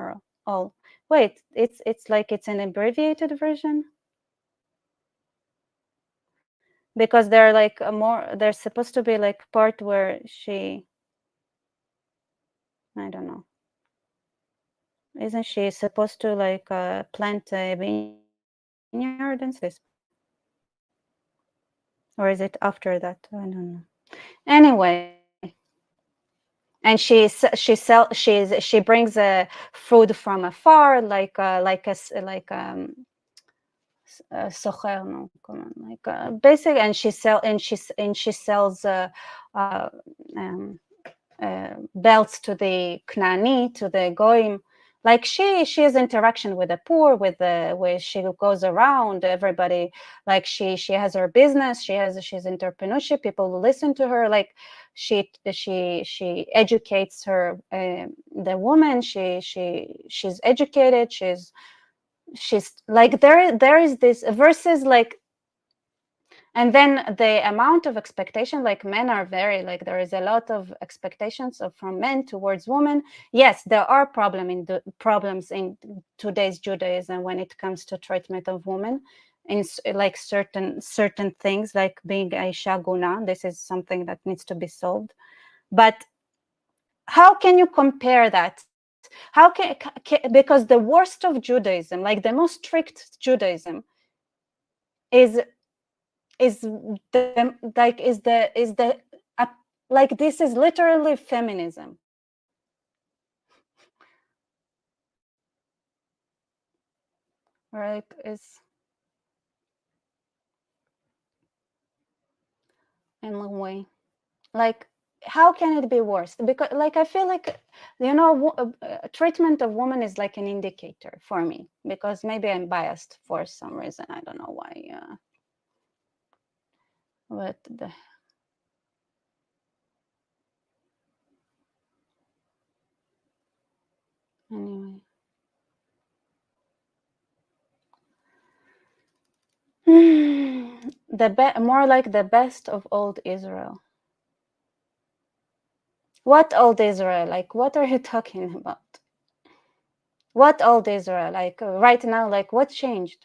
all." Wait, it's like it's an abbreviated version because they're like a more. There's supposed to be like part where she. I don't know. Isn't she supposed to like plant a vineyard and this? Or is it after that? I don't know. Anyway, and she brings food from afar, socher, no, come on, basic, and she sells um, belts to the Knani, to the Goyim. Like she has interaction with the poor, where she goes around everybody. Like she has her business. She's entrepreneurship. People listen to her. Like she educates her the woman. She's educated. She's like there is this versus like. And then the amount of expectation, like men are very like there is a lot of expectations from men towards women. Yes, there are problems in today's Judaism when it comes to treatment of women in like certain things, like being Aisha Guna. This is something that needs to be solved. But how can you compare that? How because the worst of Judaism, like the most strict Judaism, is the like is the like this is literally feminism, right? Is in a way like how can it be worse? Because like I feel like treatment of women is like an indicator for me, because maybe I'm biased for some reason. I don't know why. But anyway. More like the best of old Israel. What old Israel? Like, what are you talking about? What old Israel? Like, right now, like, what changed?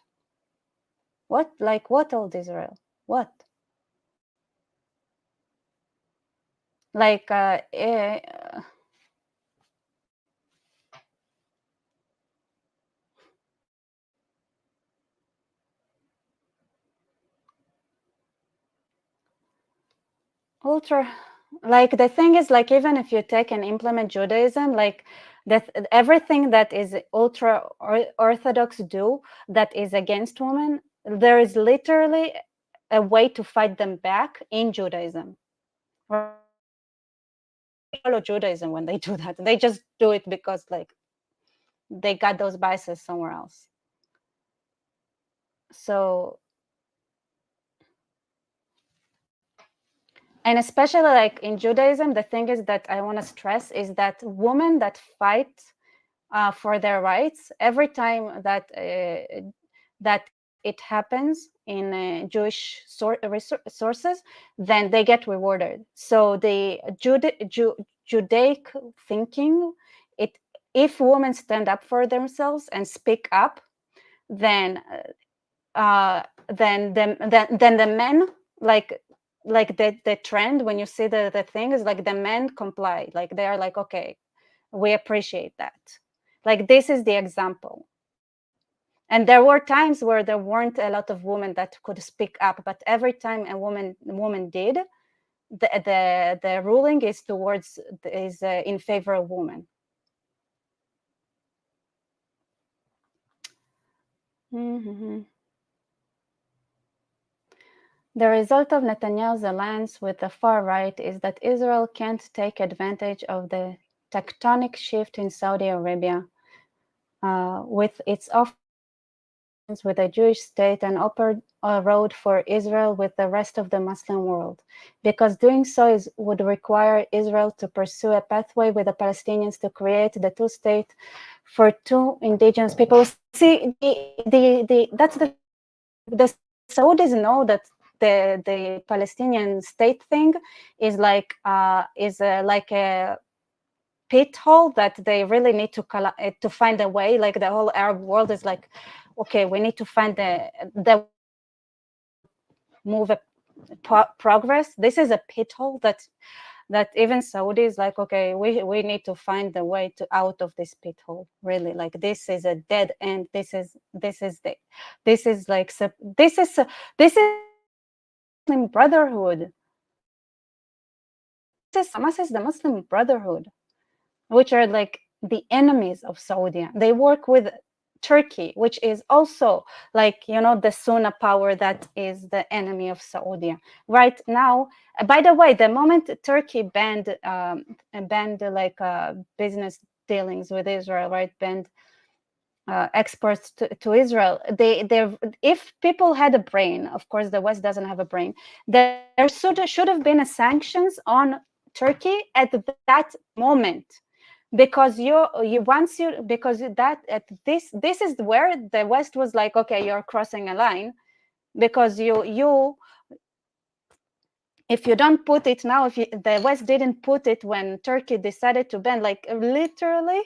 What old Israel? What? Like, ultra, like, the thing is, like, even if you take and implement Judaism, like, that everything that is ultra orthodox do that is against women, there is literally a way to fight them back in Judaism. They follow Judaism when they do that. They just do it because like they got those biases somewhere else. So, and especially like in Judaism, the thing is that I want to stress is that women that fight for their rights, every time that that it happens in Jewish sources, then they get rewarded. So the Judaic thinking, if women stand up for themselves and speak up, then the men, like the trend when you see the thing is like the men comply, like they are like, okay, we appreciate that. Like this is the example. And there were times where there weren't a lot of women that could speak up, but every time a woman did, the ruling is in favor of women. Mm-hmm. The result of Netanyahu's alliance with the far right is that Israel can't take advantage of the tectonic shift in Saudi Arabia with its with a Jewish state and open a road for Israel with the rest of the Muslim world, because doing so would require Israel to pursue a pathway with the Palestinians to create the two-state for two indigenous people. See, that's the Saudis know that the Palestinian state thing is like a pit hole that they really need to find a way. Like the whole Arab world is like, okay, we need to find the move progress. This is a pit hole that even Saudi is like, okay, we need to find the way to out of this pit hole. Really, like this is a dead end. This is Muslim Brotherhood. Hamas is the Muslim Brotherhood, which are like the enemies of Saudi. They work with Turkey, which is also like, the Sunni power that is the enemy of Saudi. Right now, by the way, the moment Turkey banned like business dealings with Israel, right, banned exports to Israel, if people had a brain, of course the West doesn't have a brain, there should have been a sanctions on Turkey at that moment, because this is where the West was like, okay, you're crossing a line, because you if you don't put it now, the West didn't put it when Turkey decided to ban, like literally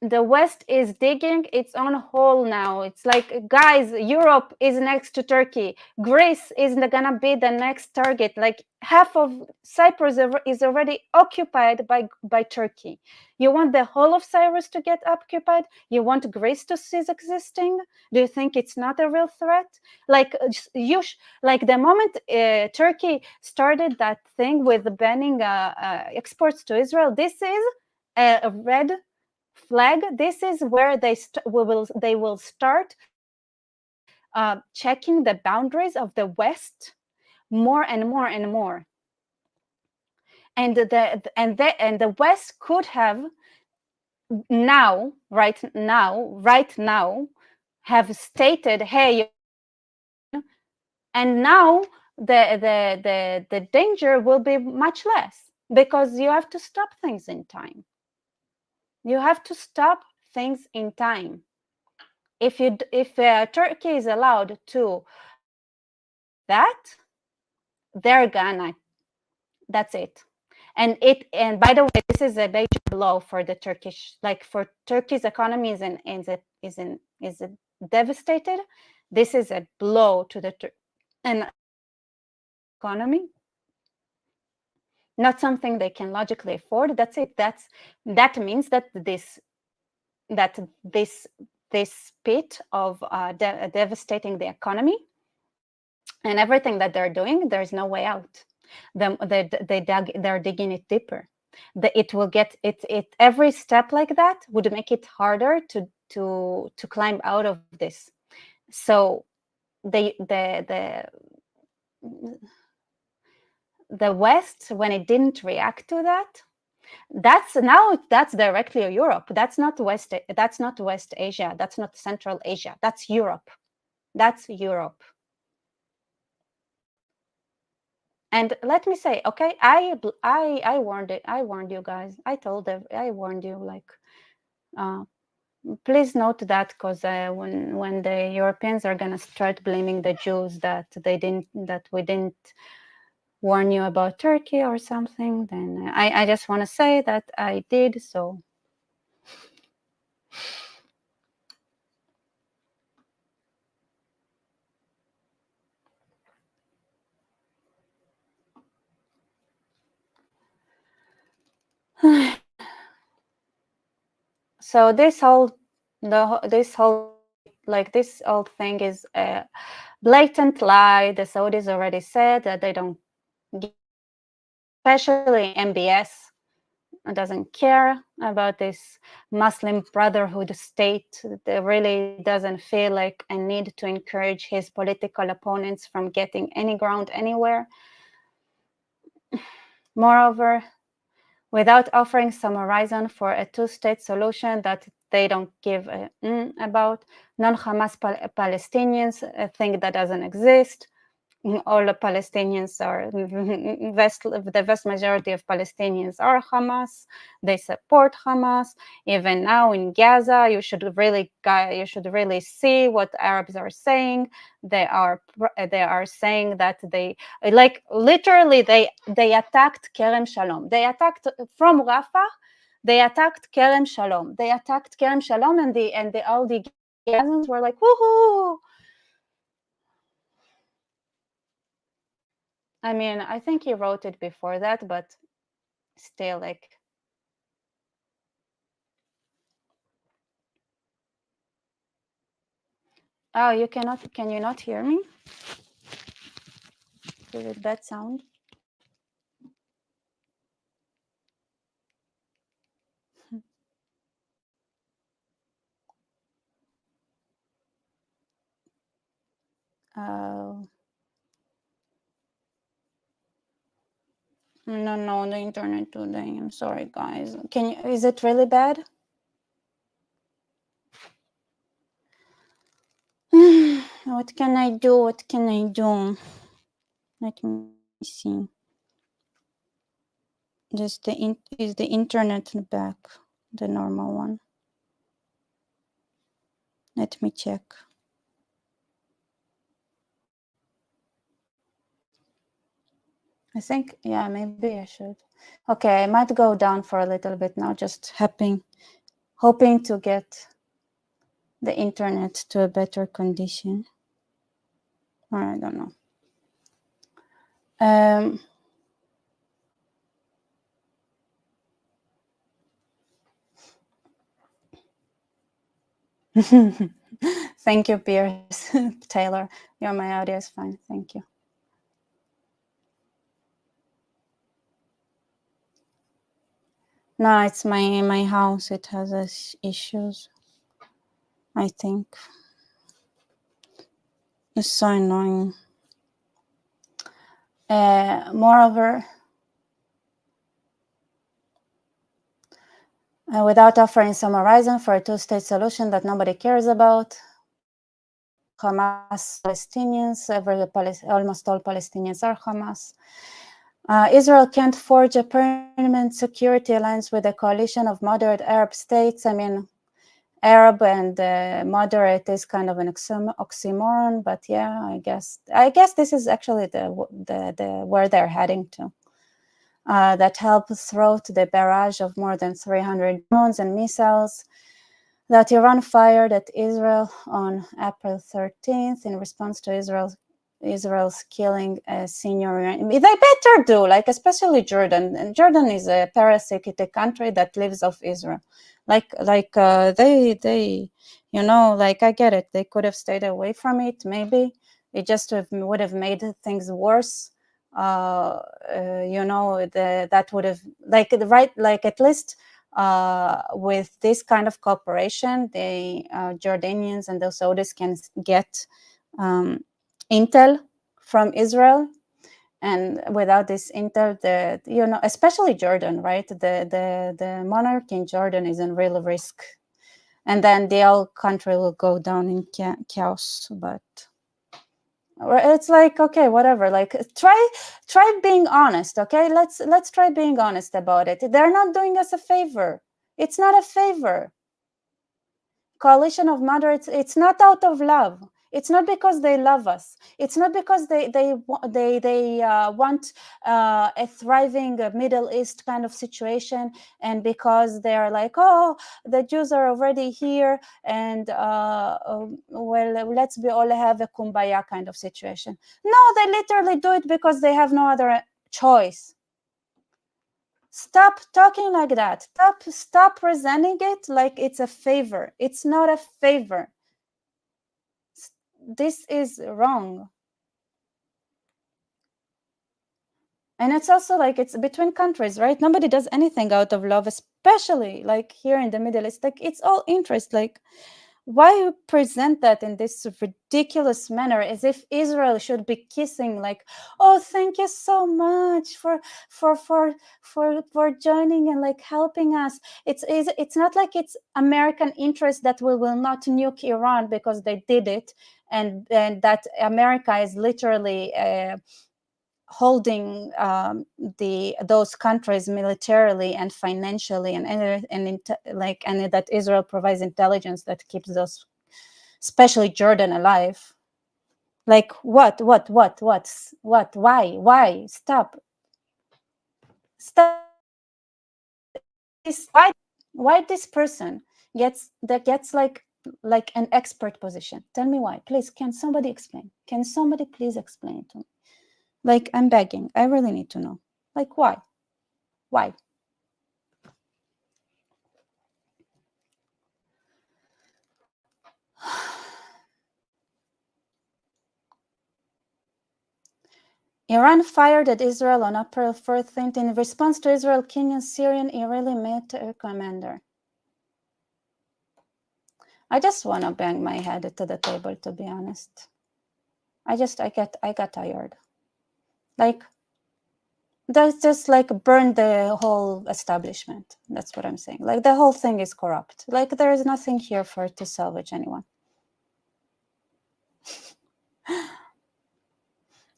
the West is digging its own hole now. It's like, guys, Europe is next to Turkey. Greece is gonna be the next target. Like half of Cyprus is already occupied by Turkey. You want the whole of Cyprus to get occupied? You want Greece to cease existing? Do you think it's not a real threat? Like like the moment Turkey started that thing with banning exports to Israel, this is a red flag. This is where they will start checking the boundaries of the West more and more and more. And the West could have right now have stated, hey, and now the danger will be much less, because you have to stop things in time. You have to stop things in time. If Turkey is allowed to that, they're gonna. That's it. And by the way, this is a major blow for the Turkish, like for Turkey's economy is devastated. This is a blow to the economy. Not something they can logically afford. That's it. That means that this pit of devastating the economy and everything that they're doing, there's no way out. They're digging it deeper. it will get it every step like that would make it harder to climb out of this. So the West, when it didn't react to that, that's directly Europe. That's not West Asia. That's not Central Asia. That's Europe. That's Europe. And let me say, okay, I warned you guys. I warned you, like, please note that, because when the Europeans are gonna start blaming the Jews that we didn't warn you about Turkey or something, then I just want to say that I did. So so this whole thing is a blatant lie. The Saudis already said that they don't give, especially MBS doesn't care about this Muslim Brotherhood state. That really doesn't feel like a need to encourage his political opponents from getting any ground anywhere. Moreover, without offering some horizon for a two-state solution that they don't give about, non-Hamas Palestinians, a thing that doesn't exist. All the Palestinians are the vast majority of Palestinians are Hamas. They support Hamas. Even now in Gaza, you should really see what Arabs are saying. They are saying that they, like, literally they attacked Kerem Shalom. They attacked from Rafah. They attacked Kerem Shalom. They attacked Kerem Shalom, and all the Gazans were like, woohoo! I mean, I think he wrote it before that, but still, like, oh, can you not hear me? Is it that sound? Oh. No, the internet today. I'm sorry, guys. Is it really bad? What can I do? What can I do? Let me see. Is the internet back? The normal one. Let me check. I think, yeah, maybe I should. Okay, I might go down for a little bit now, just hoping to get the internet to a better condition. Or I don't know. Thank you, Pierce. Taylor, my audio is fine. Thank you. No, it's my house. It has issues, I think. It's so annoying. Moreover, without offering some horizon for a two-state solution that nobody cares about, Hamas Palestinians, almost all Palestinians are Hamas. Israel can't forge a permanent security alliance with a coalition of moderate Arab states. I mean, Arab and moderate is kind of an oxymoron, but yeah, I guess this is actually the where they're heading to. That helped thwart the barrage of more than 300 drones and missiles that Iran fired at Israel on April 13th in response to Israel's killing a senior. They better do, like, especially Jordan. And Jordan is a parasitic country that lives off Israel. They, like, I get it. They could have stayed away from it. Maybe it just would have made things worse. that would have at least with this kind of cooperation, the Jordanians and the Saudis can get intel from Israel. And without this intel, especially Jordan, right? The monarchy in Jordan is in real risk, and then the whole country will go down in chaos. But it's like, okay, whatever. Like, try being honest, okay? Let's try being honest about it. They're not doing us a favor. It's not a favor. Coalition of moderates. It's not out of love. It's not because they love us. It's not because they want a thriving Middle East kind of situation, and because they are like, oh, the Jews are already here, and well, let's all have a kumbaya kind of situation. No, they literally do it because they have no other choice. Stop talking like that. Stop presenting it like it's a favor. It's not a favor. This is wrong. And it's also like, it's between countries, right? Nobody does anything out of love, especially like here in the Middle East. Like, it's all interest. Like, why you present that in this ridiculous manner, as if Israel should be kissing, like, oh, thank you so much for joining and like helping us. It's not like it's American interest that we will not nuke Iran because they did it, and that America is literally holding those countries militarily and financially, and that Israel provides intelligence that keeps those, especially Jordan, alive. Like, what? Why? Stop. Why this person gets like an expert position? Tell me why, please. Can somebody explain? Can somebody please explain it to me? Like, I'm begging. I really need to know. Like, why? Iran fired at Israel on April 14th in response to Israel killing a Syrian Israeli military commander. I just want to bang my head to the table, to be honest. I got tired. Like, that's just like burn the whole establishment. That's what I'm saying. Like, the whole thing is corrupt. Like, there is nothing here for it to salvage anyone.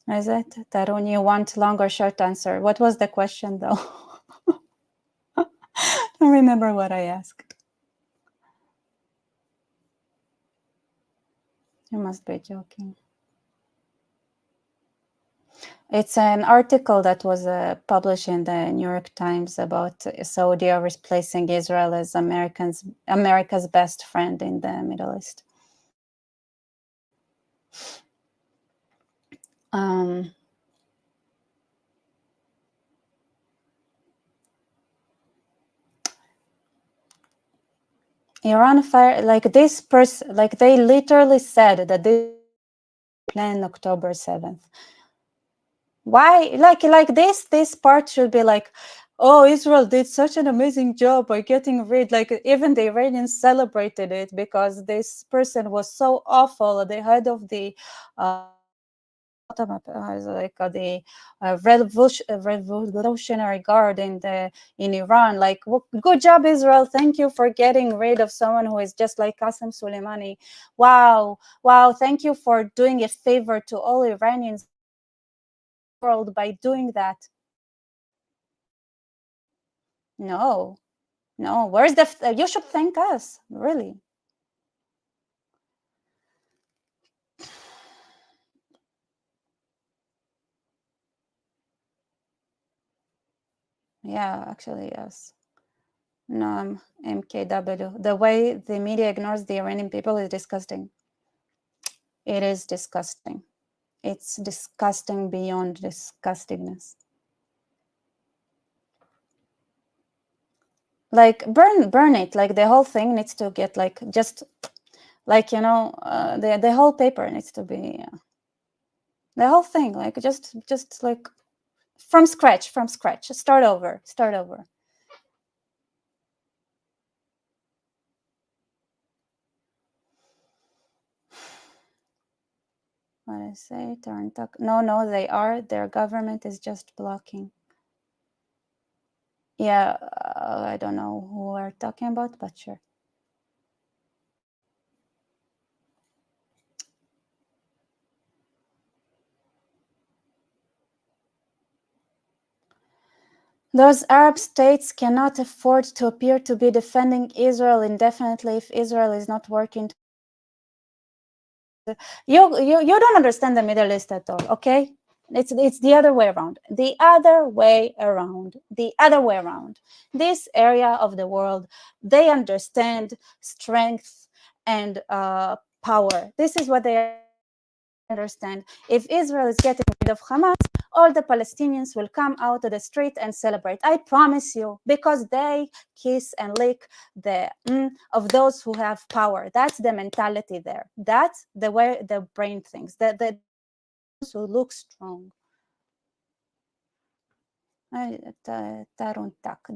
Is it? Tarun, you want long or short answer? What was the question, though? I don't remember what I asked. You must be joking. It's an article that was published in the New York Times about Saudi replacing Israel as America's best friend in the Middle East. Iran fired, like, this person, like, they literally said that this planned October 7th. Why? Like this part should be like, oh, Israel did such an amazing job by getting rid. Like, even the Iranians celebrated it because this person was so awful. The head of the the Revolutionary Guard in Iran. Like, good job, Israel. Thank you for getting rid of someone who is just like Qasem Soleimani. Wow. Thank you for doing a favor to all Iranians world by doing that. No, where's you should thank us, really. Yeah, actually, yes. No, MKW. The way the media ignores the Iranian people is disgusting. It is disgusting. It's disgusting beyond disgustingness. Like, burn it. Like, the whole thing needs to get like, just like, the whole paper needs to be the whole thing, like, just like From scratch. Start over. What I say? No, they are. Their government is just blocking. Yeah, I don't know who we're talking about, but sure. Those Arab states cannot afford to appear to be defending Israel indefinitely if Israel is not working. You don't understand the Middle East at all, okay? It's the other way around. This area of the world, they understand strength and power. This is what they understand. If Israel is getting rid of Hamas, all the Palestinians will come out to the street and celebrate. I promise you, because they kiss and lick the of those who have power. That's the mentality there. That's the way the brain thinks. The who look strong. The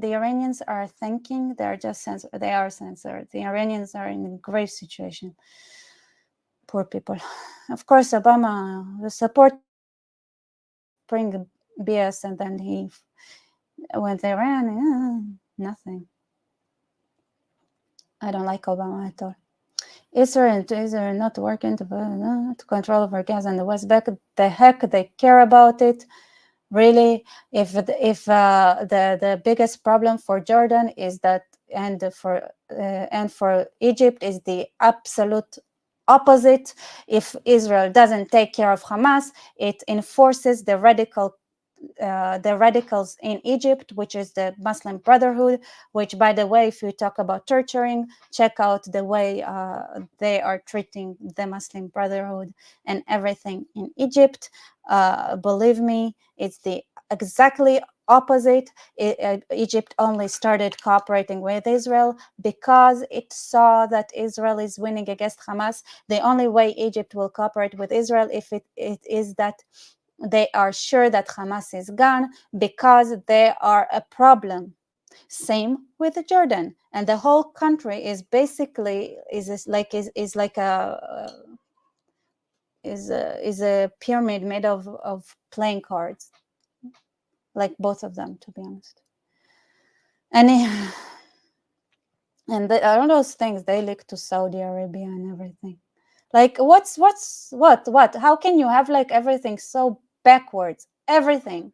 Iranians are thinking. They are just censored. They are censored. The Iranians are in a grave situation. Poor people. Of course, Obama will support bring BS, and then when they ran, nothing. I don't like Obama at all. Israel not working to control over Gaza and the West Bank. The heck they care about it. Really, if the biggest problem for Jordan is that, and for Egypt is the absolute opposite. If Israel doesn't take care of Hamas, it enforces the radicals in Egypt, which is the Muslim Brotherhood, which, by the way, if you talk about torturing, check out the way they are treating the Muslim Brotherhood and everything in Egypt. Believe me, it's the exactly opposite. Egypt only started cooperating with Israel because it saw that Israel is winning against Hamas. The only way Egypt will cooperate with Israel if it is that they are sure that Hamas is gone, because they are a problem. Same with Jordan, and the whole country is basically is like a pyramid made of playing cards, like both of them, to be honest. And all those things they leak to Saudi Arabia and everything. Like what? How can you have like everything so backwards? Everything.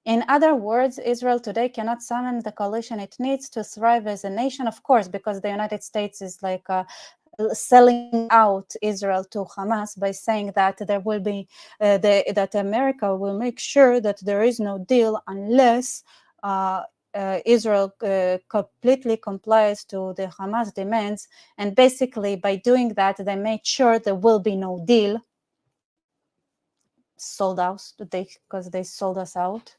In other words, Israel today cannot summon the coalition it needs to thrive as a nation, of course, because the United States is like selling out Israel to Hamas by saying that there will be that America will make sure that there is no deal unless Israel completely complies to the Hamas demands. And basically, by doing that, they made sure there will be no deal. Sold out because they sold us out.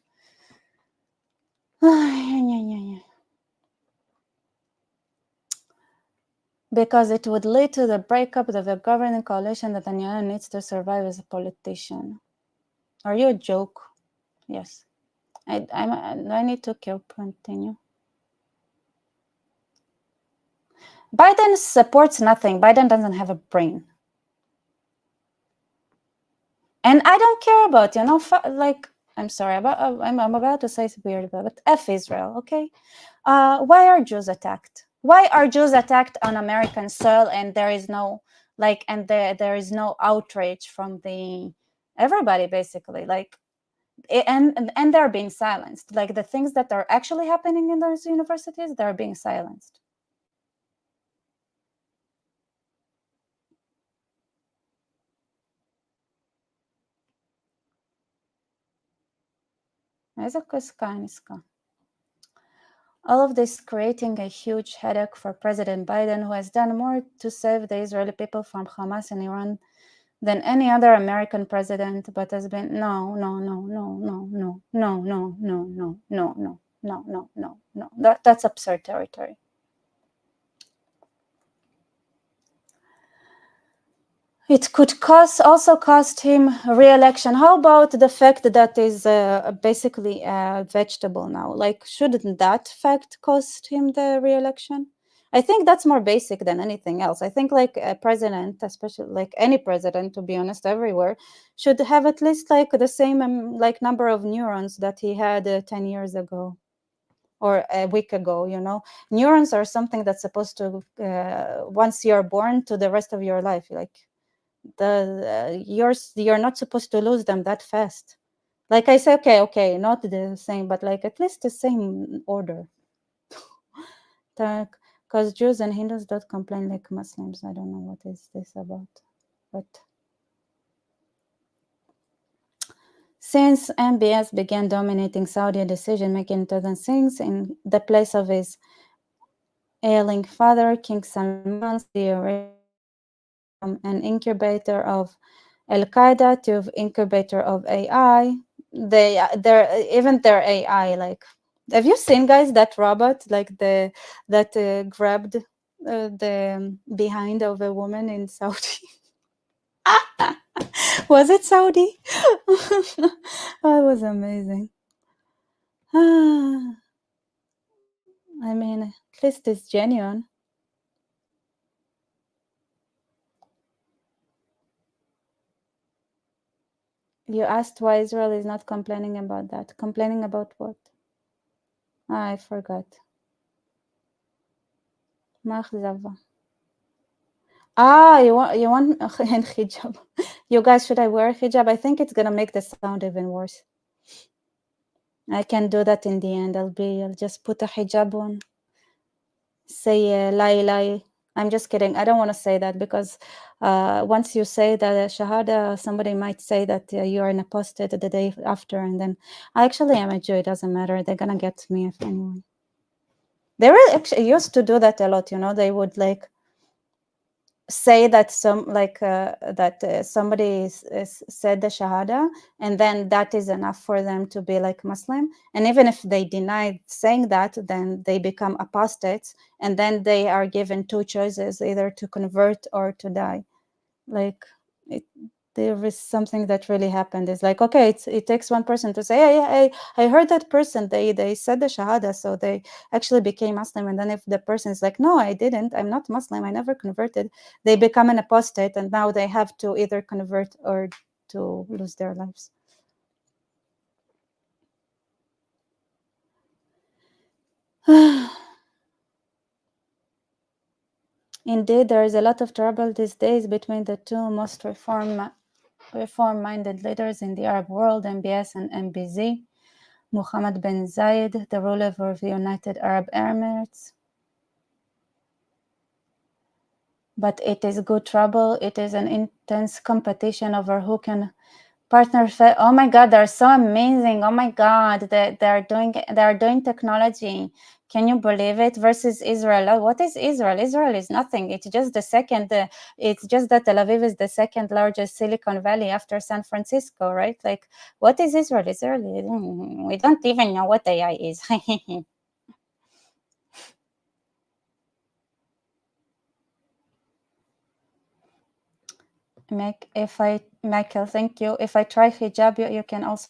Because it would lead to the breakup of the governing coalition that Netanyahu needs to survive as a politician. Are you a joke? Yes. I need to continue. Biden supports nothing. Biden doesn't have a brain. And I don't care about, I'm sorry, I'm about to say it's weird, but F Israel, okay? Why are Jews attacked? Why are Jews attacked on American soil and there is no, there is no outrage from everybody, basically, and they're being silenced. Like the things that are actually happening in those universities, they're being silenced. All of this creating a huge headache for President Biden, who has done more to save the Israeli people from Hamas and Iran than any other American president, but has been no. That's absurd territory. It could also cost him re-election. How about the fact that is basically a vegetable now? Like, shouldn't that fact cost him the re-election? I think that's more basic than anything else. I think like a president, especially like any president, to be honest, everywhere, should have at least like the same like number of neurons that he had 10 years ago or a week ago. Neurons are something that's supposed to once you're born to the rest of your life, like you're not supposed to lose them that fast. Like I say, okay, not the same, but like at least the same order. Because Jews and Hindus don't complain like Muslims. I don't know what is this about, but since MBS began dominating Saudi decision-making in 2006 in the place of his ailing father, King Salman, Saudi Arabia from an incubator of Al-Qaeda to incubator of AI. Even their AI, like, have you seen, guys, that robot like that grabbed the behind of a woman in Saudi? Was it Saudi? That was amazing. I mean, at least it's genuine. You asked why Israel is not complaining about that. Complaining about what? I forgot. Mahzava. You want hijab. You guys, should I wear hijab? I think it's gonna make the sound even worse. I can do that in the end. I'll just put a hijab on. Say lie. I'm just kidding. I don't want to say that because once you say that shahada, somebody might say that you are an apostate the day after, and then I actually am a Jew. It doesn't matter. They're gonna get me if anyone. They really actually used to do that a lot. They would like say that somebody said the shahada, and then that is enough for them to be like Muslim. And even if they deny saying that, then they become apostates, and then they are given two choices, either to convert or to die. Like there is something that really happened. It's like, okay, it takes one person to say, hey, I heard that person, they said the shahada, so they actually became Muslim. And then if the person is like, no, I didn't, I'm not Muslim, I never converted, they become an apostate, and now they have to either convert or to lose their lives. Indeed, there is a lot of trouble these days between the two most reform-minded leaders in the Arab world, MBS and MBZ. Mohammed bin Zayed, the ruler of the United Arab Emirates. But it is good trouble. It is an intense competition over who can partner. Oh my God, they're so amazing. Oh my God, they're doing technology. Can you believe it? Versus Israel. Oh, what is Israel? Israel is nothing. It's just the second. It's just that Tel Aviv is the second largest Silicon Valley after San Francisco, right? Like, what is Israel? Israel, we don't even know what AI is. Michael, thank you. If I try hijab, you can also.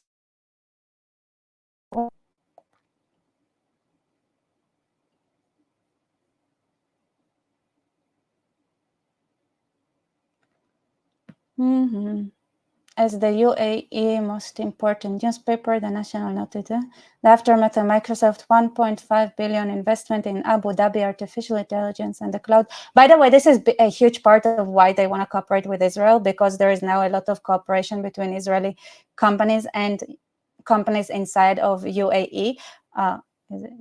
As the UAE most important newspaper, the National noted the aftermath of Microsoft 1.5 billion investment in Abu Dhabi artificial intelligence and the cloud. By the way, this is a huge part of why they want to cooperate with Israel, because there is now a lot of cooperation between Israeli companies and companies inside of UAE. Is it?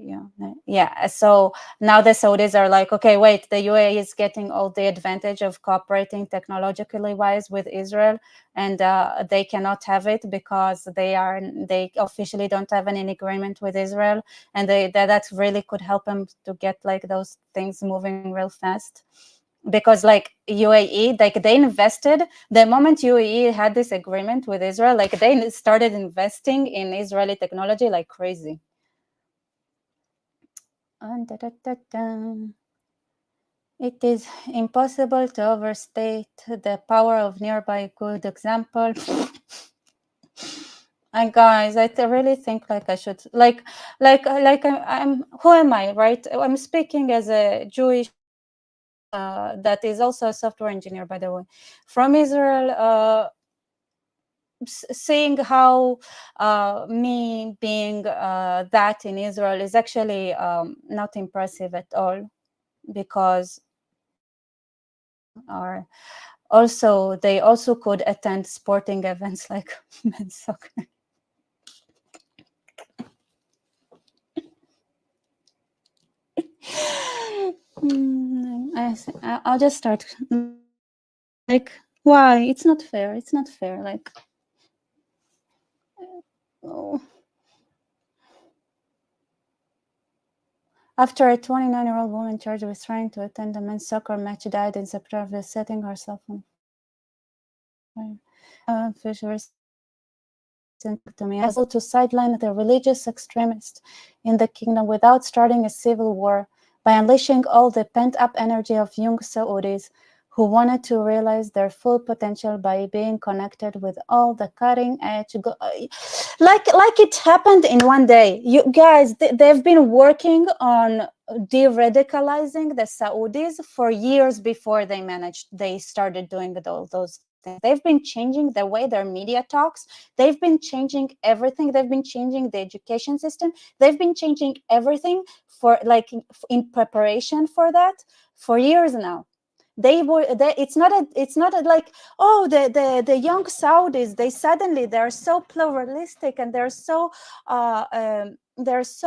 Yeah. So now the Saudis are like, okay, wait, the UAE is getting all the advantage of cooperating technologically wise with Israel, and they cannot have it because they officially don't have any agreement with Israel, and that really could help them to get like those things moving real fast. Because like UAE, like they invested the moment UAE had this agreement with Israel, like they started investing in Israeli technology like crazy. It is impossible to overstate the power of nearby good example. And guys, I really think like I should I'm who am I, right? I'm speaking as a Jewish that is also a software engineer, by the way, from Israel. Seeing how me being that in Israel is actually not impressive at all, because are also they also could attend sporting events like men's soccer. I'll just start. Like, why? It's not fair. It's not fair. Like, oh. After a 29-year-old woman charged with trying to attend a men's soccer match died in September, setting herself on fire. Fisher's to me as well to sideline the religious extremists in the kingdom without starting a civil war by unleashing all the pent-up energy of young Saudis who wanted to realize their full potential by being connected with all the cutting edge like it happened in one day. You guys, they've been working on de-radicalizing the Saudis for years before they started doing all those things. They've been changing the way their media talks. They've been changing everything. They've been changing the education system. They've been changing everything for like in preparation for that for years now. It's not like, oh, the young Saudis, they're so pluralistic and they're so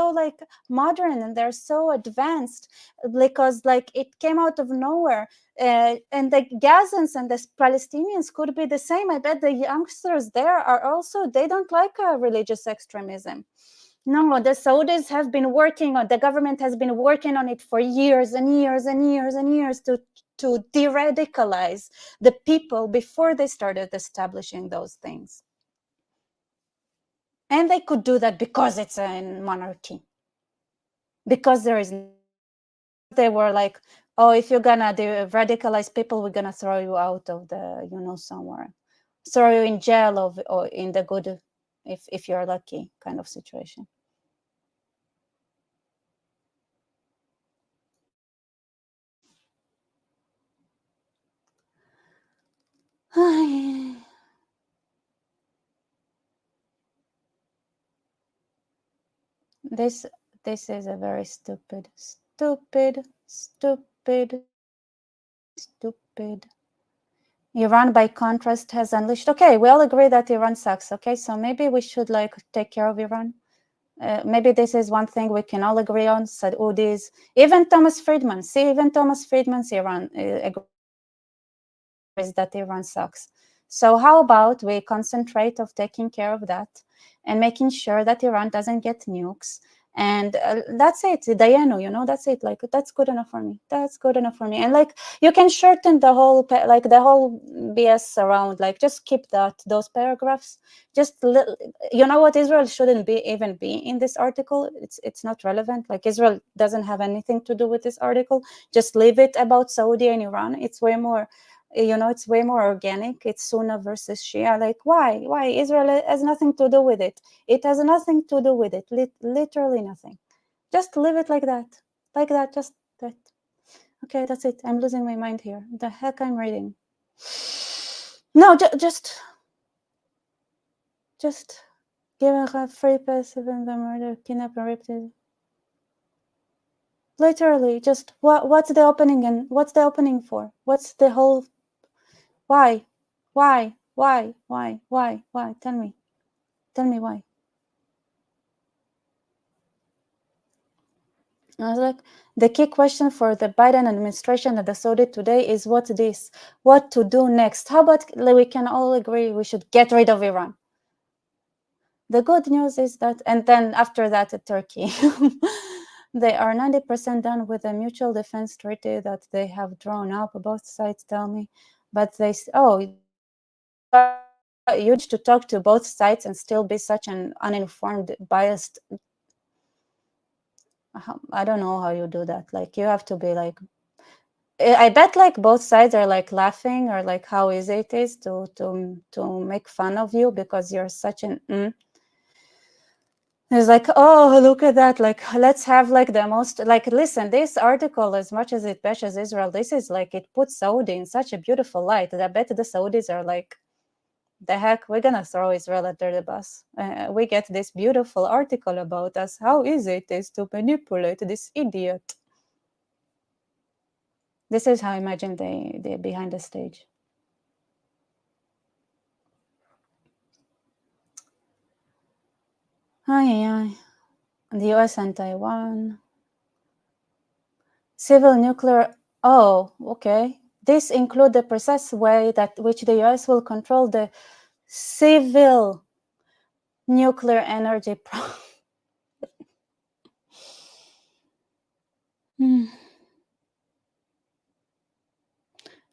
like modern and they're so advanced, because like it came out of nowhere. And the Gazans and the Palestinians could be the same. I bet the youngsters there are also, they don't like religious extremism. No, the Saudis have been working on, the government has been working on it for years and years and years and years to de-radicalize the people before they started establishing those things. And they could do that because it's a monarchy. Because they were like, oh, if you're gonna radicalize people, we're gonna throw you out of the, somewhere. Throw you in jail or in the good, if you're lucky, kind of situation. This is a very stupid. Iran, by contrast, has unleashed. Okay, we all agree that Iran sucks. Okay, so maybe we should like take care of Iran. Maybe this is one thing we can all agree on. Saudis, even Thomas Friedman. See, even Thomas Friedman's Iran agrees that Iran sucks. So how about we concentrate of taking care of that and making sure that Iran doesn't get nukes, and that's it. Dayenu, that's it. Like, that's good enough for me. That's good enough for me. And like, you can shorten the whole BS around. Like, just keep those paragraphs. Just you know what? Israel shouldn't even be in this article. It's not relevant. Like, Israel doesn't have anything to do with this article. Just leave it about Saudi and Iran. It's way more. It's way more organic. It's Sunna versus Shia. Like, why Israel has nothing to do with it. It has nothing to do with it. Literally nothing. Just leave it like that. Just that. Okay, that's it. I'm losing my mind here. The heck I'm reading. No, just give a free pass even the murder, kidnap and raped. Literally, just what's the opening and what's the opening for? What's the whole? Why? Why? Tell me why. I was like, the key question for the Biden administration and the Saudi today is what to do next. How about we can all agree we should get rid of Iran? The good news is that, and then after that, Turkey. They are 90% done with the mutual defense treaty that they have drawn up. Both sides tell me, but you need to talk to both sides and still be such an uninformed, biased. I don't know how you do that. Like, you have to be like, I bet like both sides are like laughing or like how easy it is to make fun of you because you're such an It's like, oh, look at that. Like, let's have like the most, like, listen, this article, as much as it bashes Israel, this is like, it puts Saudi in such a beautiful light that I bet the Saudis are like, the heck, we're gonna throw Israel under the bus. We get this beautiful article about us. How easy it is to manipulate this idiot. This is how I imagine they behind the stage. Aye. The US and Taiwan. Civil nuclear. Oh, okay. This include the precise way that which the US will control the civil nuclear energy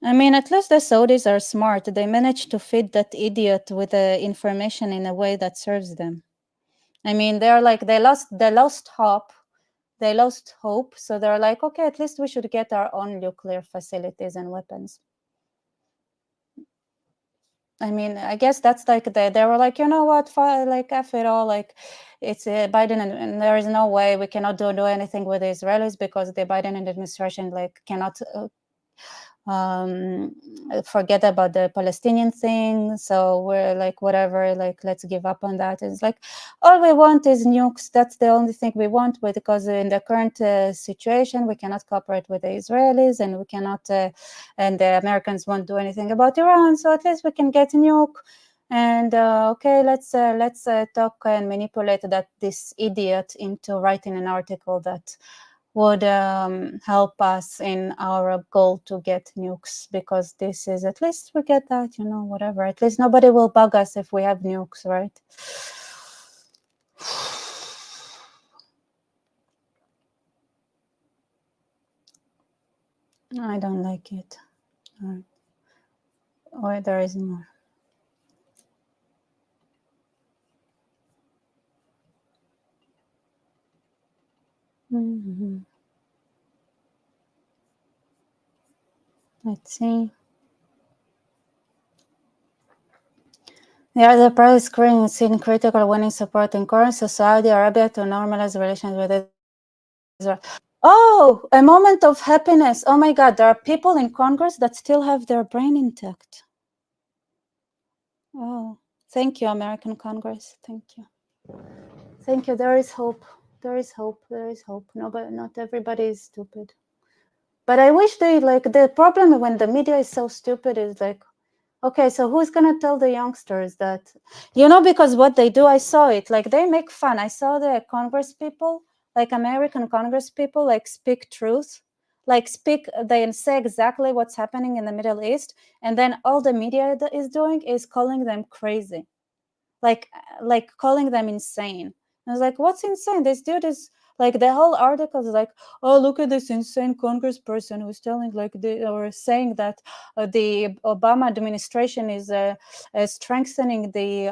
I mean, at least the Saudis are smart. They managed to feed that idiot with the information in a way that serves them. I mean, they're like they lost hope. They lost hope, so they're like, okay, at least we should get our own nuclear facilities and weapons. I mean, I guess that's like they were like, you know what, like F it all, like it's Biden and there is no way we cannot do anything with the Israelis because the Biden administration like cannot forget about the Palestinian thing. So we're like, whatever, like let's give up on that. It's like all we want is nukes. That's the only thing we want, because in the current situation, we cannot cooperate with the Israelis, and we cannot, and the Americans won't do anything about Iran. So at least we can get a nuke. And okay, let's talk and manipulate this idiot into writing an article that would help us in our goal to get nukes, because this is, at least we get that, whatever. At least nobody will bug us if we have nukes, right? I don't like it. Oh, there is more. Let's see. The private screen is seen critical when in supporting current Saudi Arabia to normalize relations with Israel. Oh, a moment of happiness. Oh my God, there are people in Congress that still have their brain intact. Oh, thank you, American Congress. Thank you. Thank you. There is hope. There is hope. There is hope. No, but not everybody is stupid. But I wish the problem when the media is so stupid is like, okay, so who's going to tell the youngsters that, because what they do, I saw it, like they make fun. I saw the Congress people, like American Congress people, like speak truth, they say exactly what's happening in the Middle East. And then all the media is doing is calling them crazy, like calling them insane. I was like, what's insane? This dude is like, the whole article is like, oh, look at this insane congressperson who's telling or saying that the Obama administration is strengthening the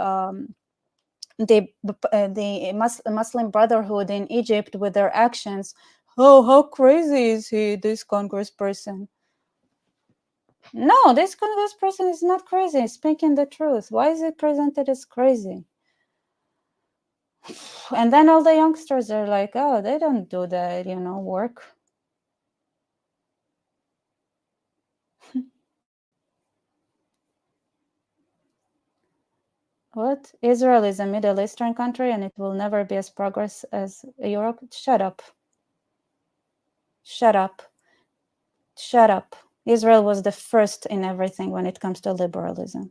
Muslim Brotherhood in Egypt with their actions. Oh, how crazy is he, this congressperson? No, this congressperson is not crazy. He's speaking the truth. Why is he presented as crazy? And then all the youngsters are like, oh, they don't do the, work. What? Israel is a Middle Eastern country and it will never be as progress as Europe? Shut up. Shut up. Shut up. Israel was the first in everything when it comes to liberalism.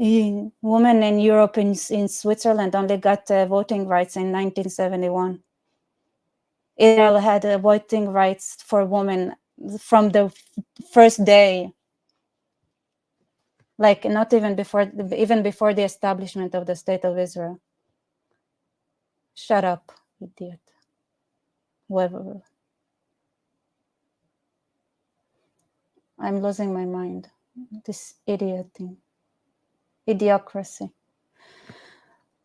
Women in Europe, in Switzerland, only got voting rights in 1971. Israel had voting rights for women from the first day. Like not even before the establishment of the State of Israel. Shut up, idiot. Whatever. I'm losing my mind. This idiot thing. Idiocracy.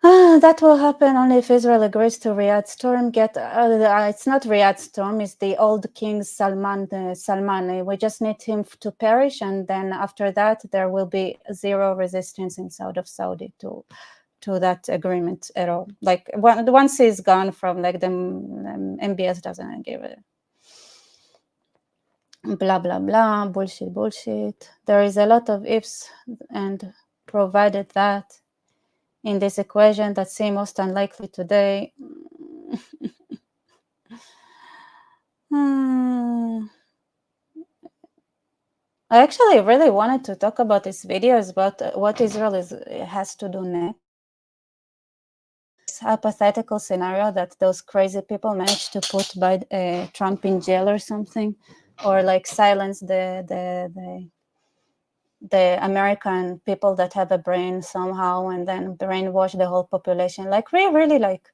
That will happen only if Israel agrees to Riyadh storm. It's not Riyadh storm; it's the old king Salman. We just need him to perish, and then after that, there will be zero resistance inside of Saudi to that agreement at all. Like once he's gone from like the MBS doesn't give it. Blah blah blah, bullshit. There is a lot of ifs, and provided that. In this equation that seem most unlikely today. I actually really wanted to talk about this videos about what Israel has to do next. This hypothetical scenario that those crazy people managed to put by Trump in jail or something, or like silence the American people that have a brain somehow, and then brainwash the whole population. Like we really like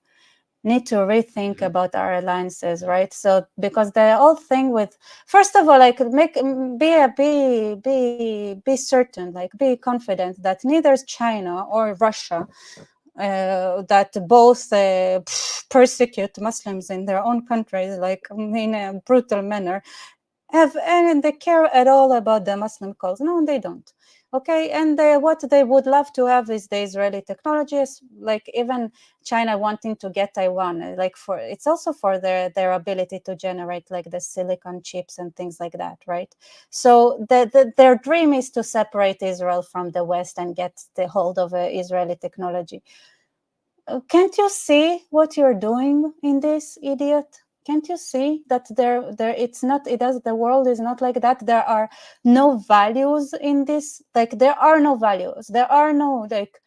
need to rethink about our alliances, right? So because the whole thing with, first of all, like be certain, like be confident that neither China or Russia, that both persecute Muslims in their own countries, like in a brutal manner, and they care at all about the Muslim cause. No, they don't. Okay, and what they would love to have is the Israeli technologies, like even China wanting to get Taiwan, like it's also for their ability to generate like the silicon chips and things like that, right? So their dream is to separate Israel from the West and get the hold of Israeli technology. Can't you see what you're doing in this, idiot? Can't you see that the world is not like that? There are no values in this. Like there are no values. There are no, like,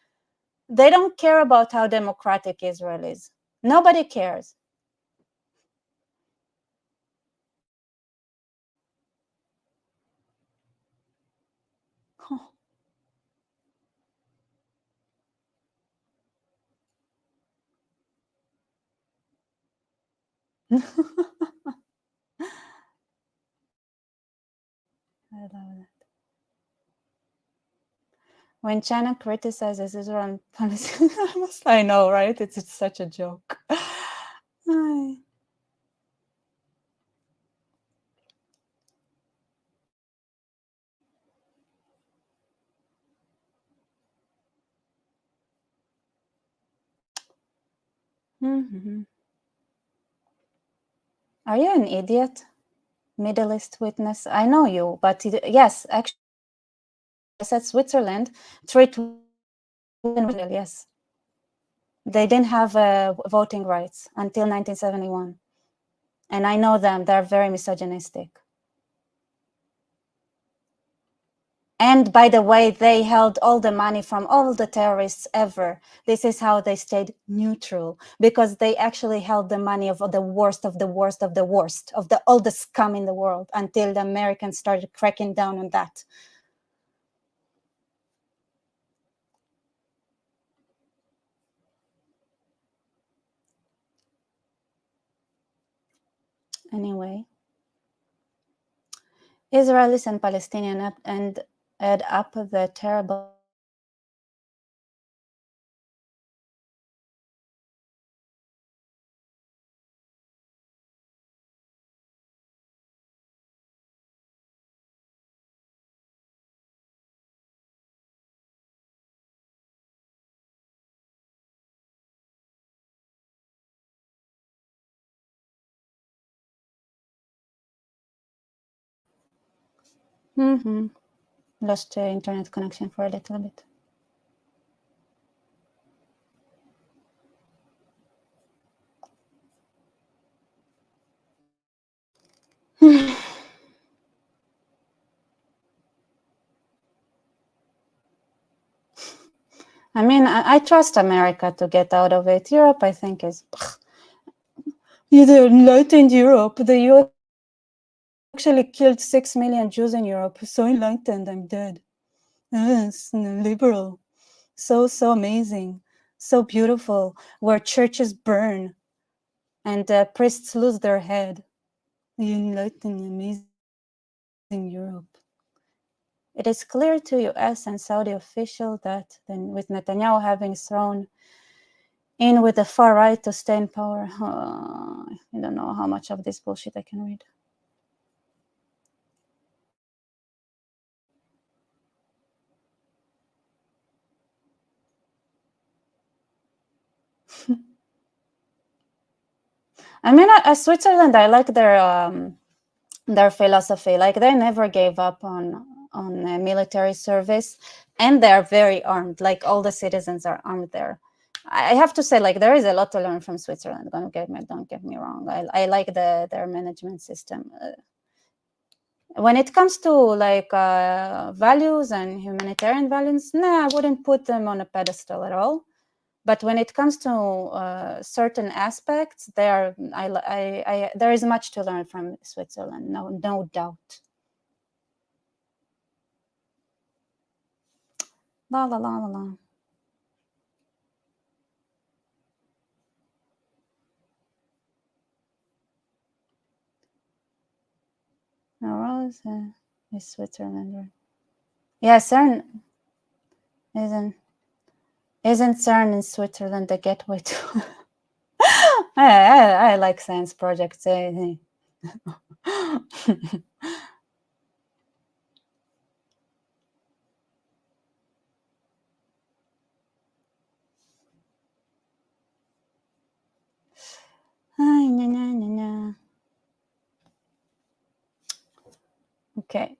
they don't care about how democratic Israel is. Nobody cares. I love that. When China criticizes Israel and Palestine, I know, right? It's such a joke. Mm-hmm. Are you an idiot? Middle East witness? I know you, but yes, actually, I said Switzerland treat women, yes. They didn't have voting rights until 1971. And I know them, they're very misogynistic. And by the way, they held all the money from all the terrorists ever. This is how they stayed neutral, because they actually held the money of the worst of the worst of the worst, of all the scum in the world, until the Americans started cracking down on that. Anyway, Israelis and Palestinians add up the terrible. Mm-hmm. Lost internet connection for a little bit. I mean, I trust America to get out of it. Europe, I think, is the enlightened Europe. The U.S. actually killed 6 million Jews in Europe. So enlightened, I'm dead. Yes, liberal. So amazing. So beautiful. Where churches burn and priests lose their head. The enlightened, amazing Europe. It is clear to US and Saudi officials that with Netanyahu having thrown in with the far right to stay in power. I don't know how much of this bullshit I can read. I mean, Switzerland, I like their philosophy. Like they never gave up on military service, and they're very armed. Like all the citizens are armed there. I have to say, like there is a lot to learn from Switzerland. Don't get me wrong. I like their management system. When it comes to like values and humanitarian values, nah, I wouldn't put them on a pedestal at all. But when it comes to certain aspects, there is much to learn from Switzerland, no doubt. La la la la la. No, is Switzerland? Yeah, CERN isn't CERN in Switzerland the gateway to? I like science projects. Okay.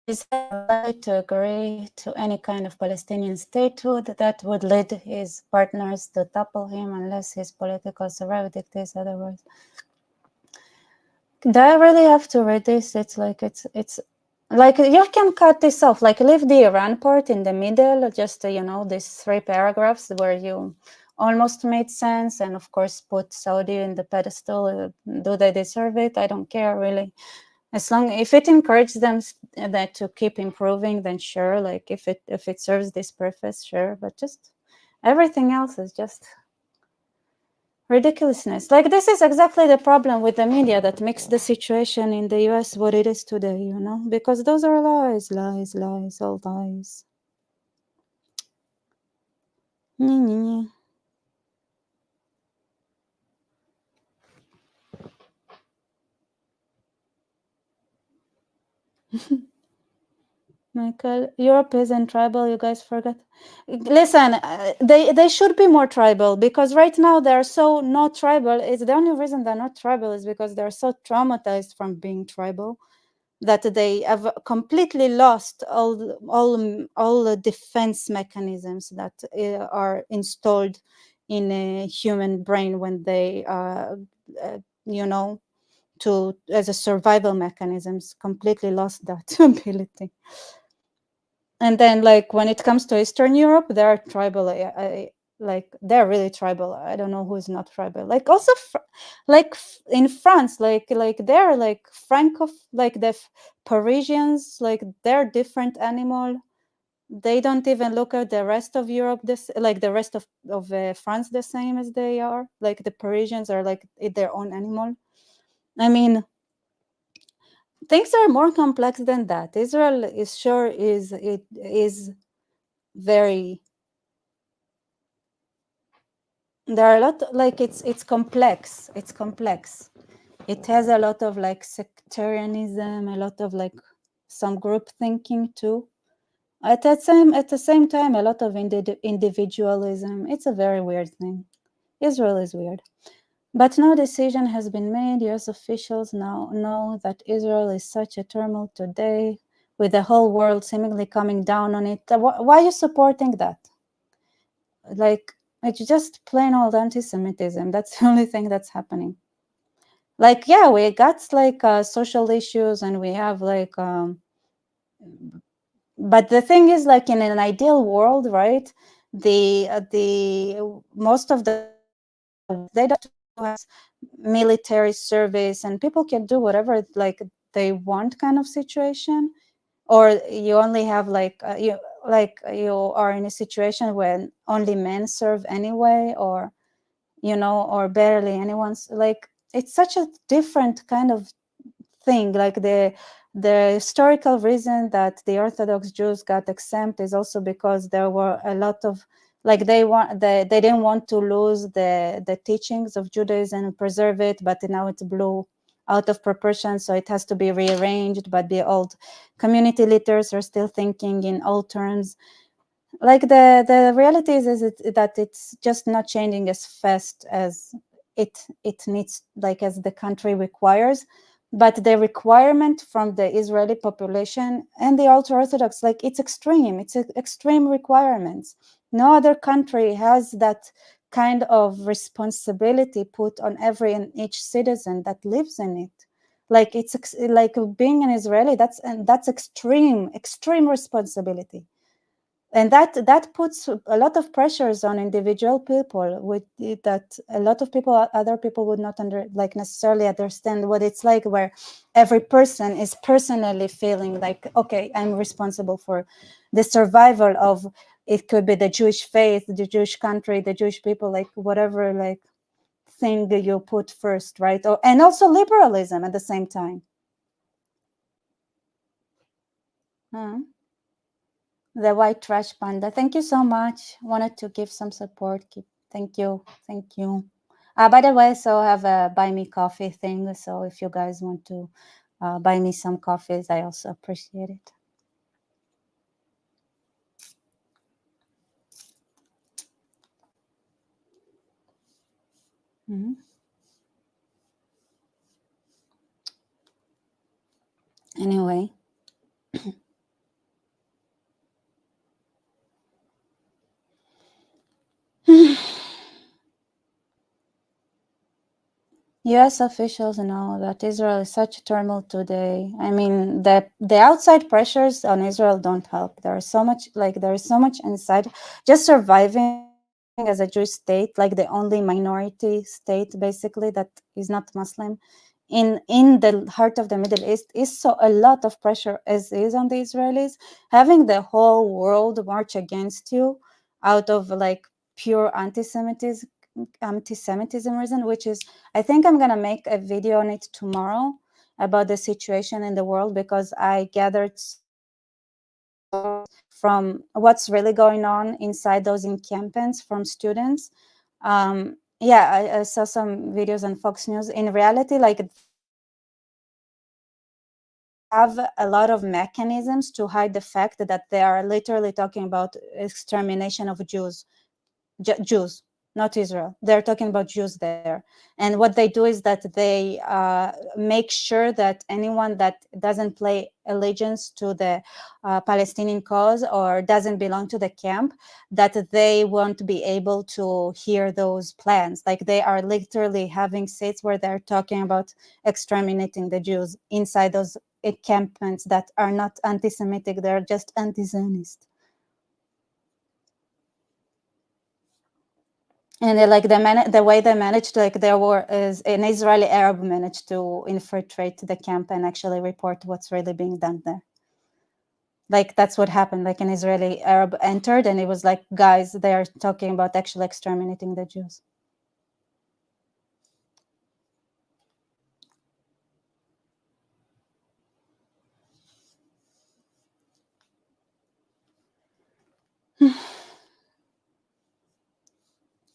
Is likely to agree to any kind of Palestinian statehood that would lead his partners to topple him unless his political survival dictates otherwise. Do I really have to read this? It's like it's like you can cut this off, like leave the Iran part in the middle, just these 3 paragraphs where you almost made sense, and of course put Saudi in the pedestal. Do they deserve it? I don't care really. As long if it encourages them that to keep improving, then sure. Like if it serves this purpose, sure. But just everything else is just ridiculousness. Like this is exactly the problem with the media that makes the situation in the US what it is today, because those are lies, all lies. Michael, Europe isn't tribal. You guys forget. Listen, they should be more tribal, because right now they're so not tribal. It's the only reason they're not tribal is because they're so traumatized from being tribal that they have completely lost all the defense mechanisms that are installed in a human brain when they as a survival mechanisms, completely lost that ability. And then, like, when it comes to Eastern Europe, they're tribal. Like, they're really tribal. I don't know who's not tribal. Like, also, in France, like they're like Franco, like the Parisians, like they're different animal. They don't even look at the rest of Europe like the rest of France the same as they are. Like the Parisians are like their own animal. I mean, things are more complex than that. Israel is very. There are a lot, like it's complex. It has a lot of like sectarianism, a lot of like some group thinking too. At the same time, a lot of individualism. It's a very weird thing. Israel is weird. But no decision has been made. US officials now know that Israel is such a turmoil today, with the whole world seemingly coming down on it. Why are you supporting that? Like, it's just plain old anti-Semitism. That's the only thing that's happening. Like, yeah, we got like social issues, and we have like but the thing is, like, in an ideal world, right, the most of the they don't have military service, and people can do whatever like they want kind of situation. Or you only have like you are in a situation where only men serve anyway, or or barely anyone's. Like, it's such a different kind of thing. Like the historical reason that the Orthodox Jews got exempt is also because there were a lot of Like they didn't want to lose the teachings of Judaism and preserve it, but now it's blew out of proportion, so it has to be rearranged. But the old community leaders are still thinking in old terms. Like the reality is that it's just not changing as fast as it needs, like as the country requires. But the requirement from the Israeli population and the ultra-Orthodox, like it's extreme. It's extreme requirements. No other country has that kind of responsibility put on every and each citizen that lives in it. Like it's like being an Israeli, that's extreme responsibility, and that puts a lot of pressures on individual people with that a lot of people, other people would not necessarily understand what it's like, where every person is personally feeling like, okay, I'm responsible for the survival of, it could be the Jewish faith, the Jewish country, the Jewish people, like whatever like thing you put first, right? And also liberalism at the same time. The white trash panda. Thank you so much. Wanted to give some support. Thank you. Thank you. By the way, so I have a buy me coffee thing. So if you guys want to buy me some coffees, I also appreciate it. Mm-hmm. Anyway. U.S. officials know that Israel is such a turmoil today. I mean, the outside pressures on Israel don't help. There is so much inside. Just surviving as a Jewish state, like the only minority state, basically, that is not Muslim, in the heart of the Middle East, is so a lot of pressure as is on the Israelis. Having the whole world march against you out of like pure anti-Semitism reason, which is, I think I'm gonna make a video on it tomorrow about the situation in the world, because I gathered from what's really going on inside those encampments from students. I saw some videos on Fox News. In reality, like, have a lot of mechanisms to hide the fact that they are literally talking about extermination of Jews. Jews, not Israel. They're talking about Jews there. And what they do is that they make sure that anyone that doesn't pay allegiance to the Palestinian cause or doesn't belong to the camp, that they won't be able to hear those plans. Like, they are literally having seats where they're talking about exterminating the Jews inside those encampments that are not anti-Semitic, they're just anti-Zionist. And the way they managed, like, there is an Israeli Arab managed to infiltrate the camp and actually report what's really being done there. Like, that's what happened. Like, an Israeli Arab entered and it was like, guys, they are talking about actually exterminating the Jews.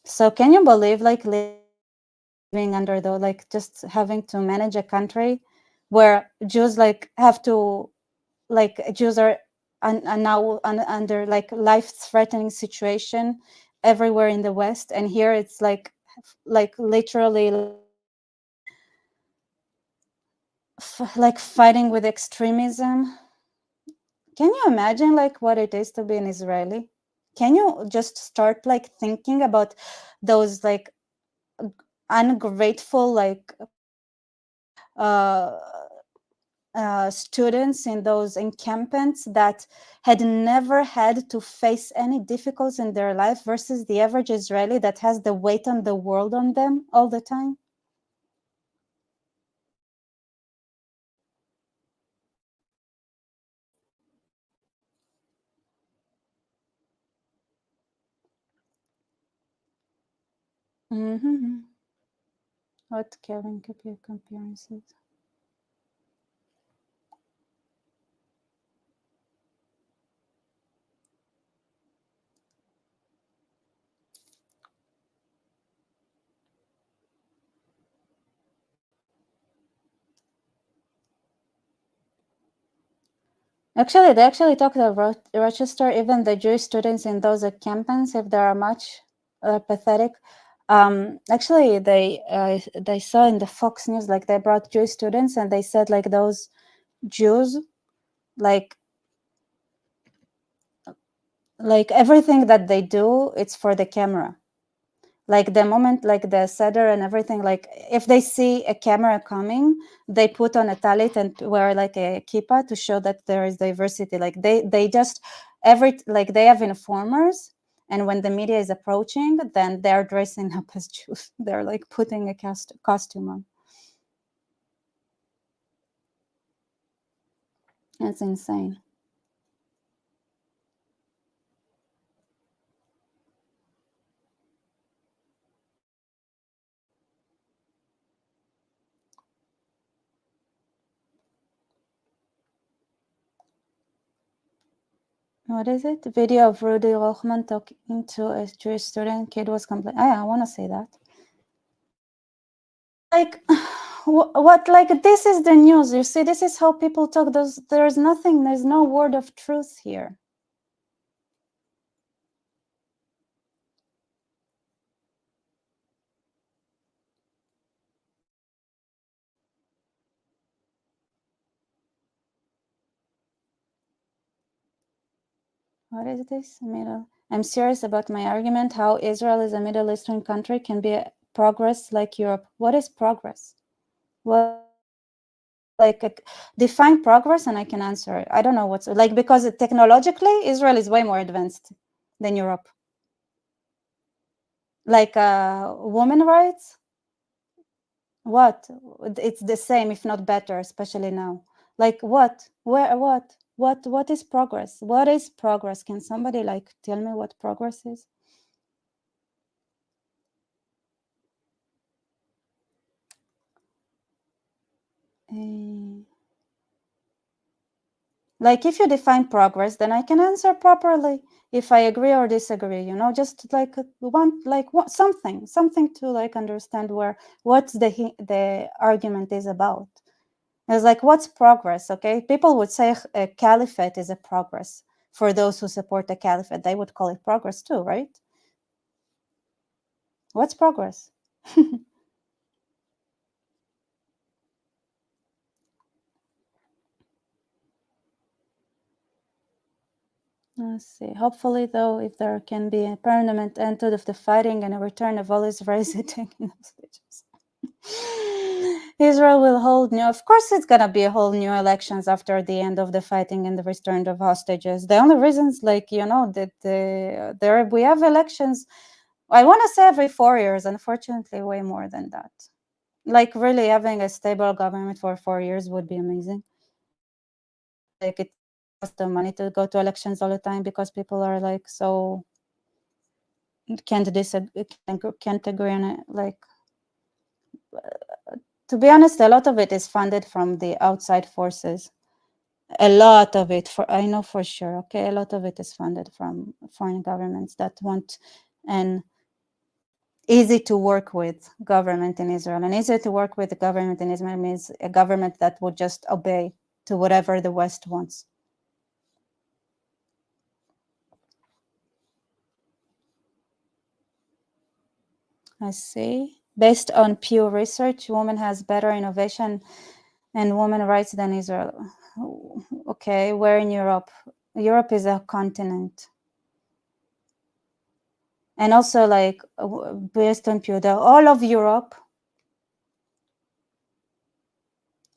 So can you believe, like, living under the, like, just having to manage a country where Jews like have to, like, Jews are now under like life-threatening situation everywhere in the West, and here it's like literally like fighting with extremism. Can you imagine like what it is to be an Israeli? Can you just start like thinking about those like ungrateful like uh students in those encampments that had never had to face any difficulties in their life versus the average Israeli that has the weight on the world on them all the time? Mm-hmm. What Kevin comparisons? Actually, they actually talked about Rochester, even the Jewish students in those campaigns, if they are much pathetic. Actually, they saw in the Fox News, like they brought Jewish students and they said like those Jews, like everything that they do, it's for the camera. Like the moment, like the seder and everything, like if they see a camera coming, they put on a talit and wear like a kippah to show that there is diversity. Like they just like they have informers, and when the media is approaching, then they're dressing up as Jews. They're like putting a costume on. It's insane. What is it? Video of Rudy Rochman talking to a Jewish student. Kid was complaining. I want to say that. Like, what? Like, this is the news. You see, this is how people talk. There's nothing. There's no word of truth here. What is this? I'm serious about my argument. How Israel is a Middle Eastern country can be a progress like Europe. What is progress? What? Like, define progress, and I can answer it. I don't know what's like, because technologically Israel is way more advanced than Europe. Like women rights, what? It's the same, if not better, especially now. Like what? Where? What is progress? What is progress? Can somebody like tell me what progress is? Like, if you define progress, then I can answer properly if I agree or disagree, you know, just like something to like understand what's the argument is about. It's like, what's progress? Okay, people would say a caliphate is a progress. For those who support the caliphate, they would call it progress too, right? What's progress? Let's see. Hopefully, though, if there can be a permanent end to the fighting and a return of all Israelis taking hostages, Israel will hold new. Of course, it's gonna be a whole new elections after the end of the fighting and the return of hostages. The only reasons, like, you know, that there we have elections. I want to say every 4 years. Unfortunately, way more than that. Like, really having a stable government for 4 years would be amazing. Like, it costs the money to go to elections all the time because people are like so can't agree on it. Like, to be honest, a lot of it is funded from the outside forces. A lot of it, I know for sure. Okay, a lot of it is funded from foreign governments that want an easy to work with government in Israel. And easy to work with the government in Israel means a government that would just obey to whatever the West wants. I see. Based on Pew Research, women has better innovation and women rights than Israel. Okay, where in Europe? Europe is a continent. And also, like, based on Pew, all of Europe,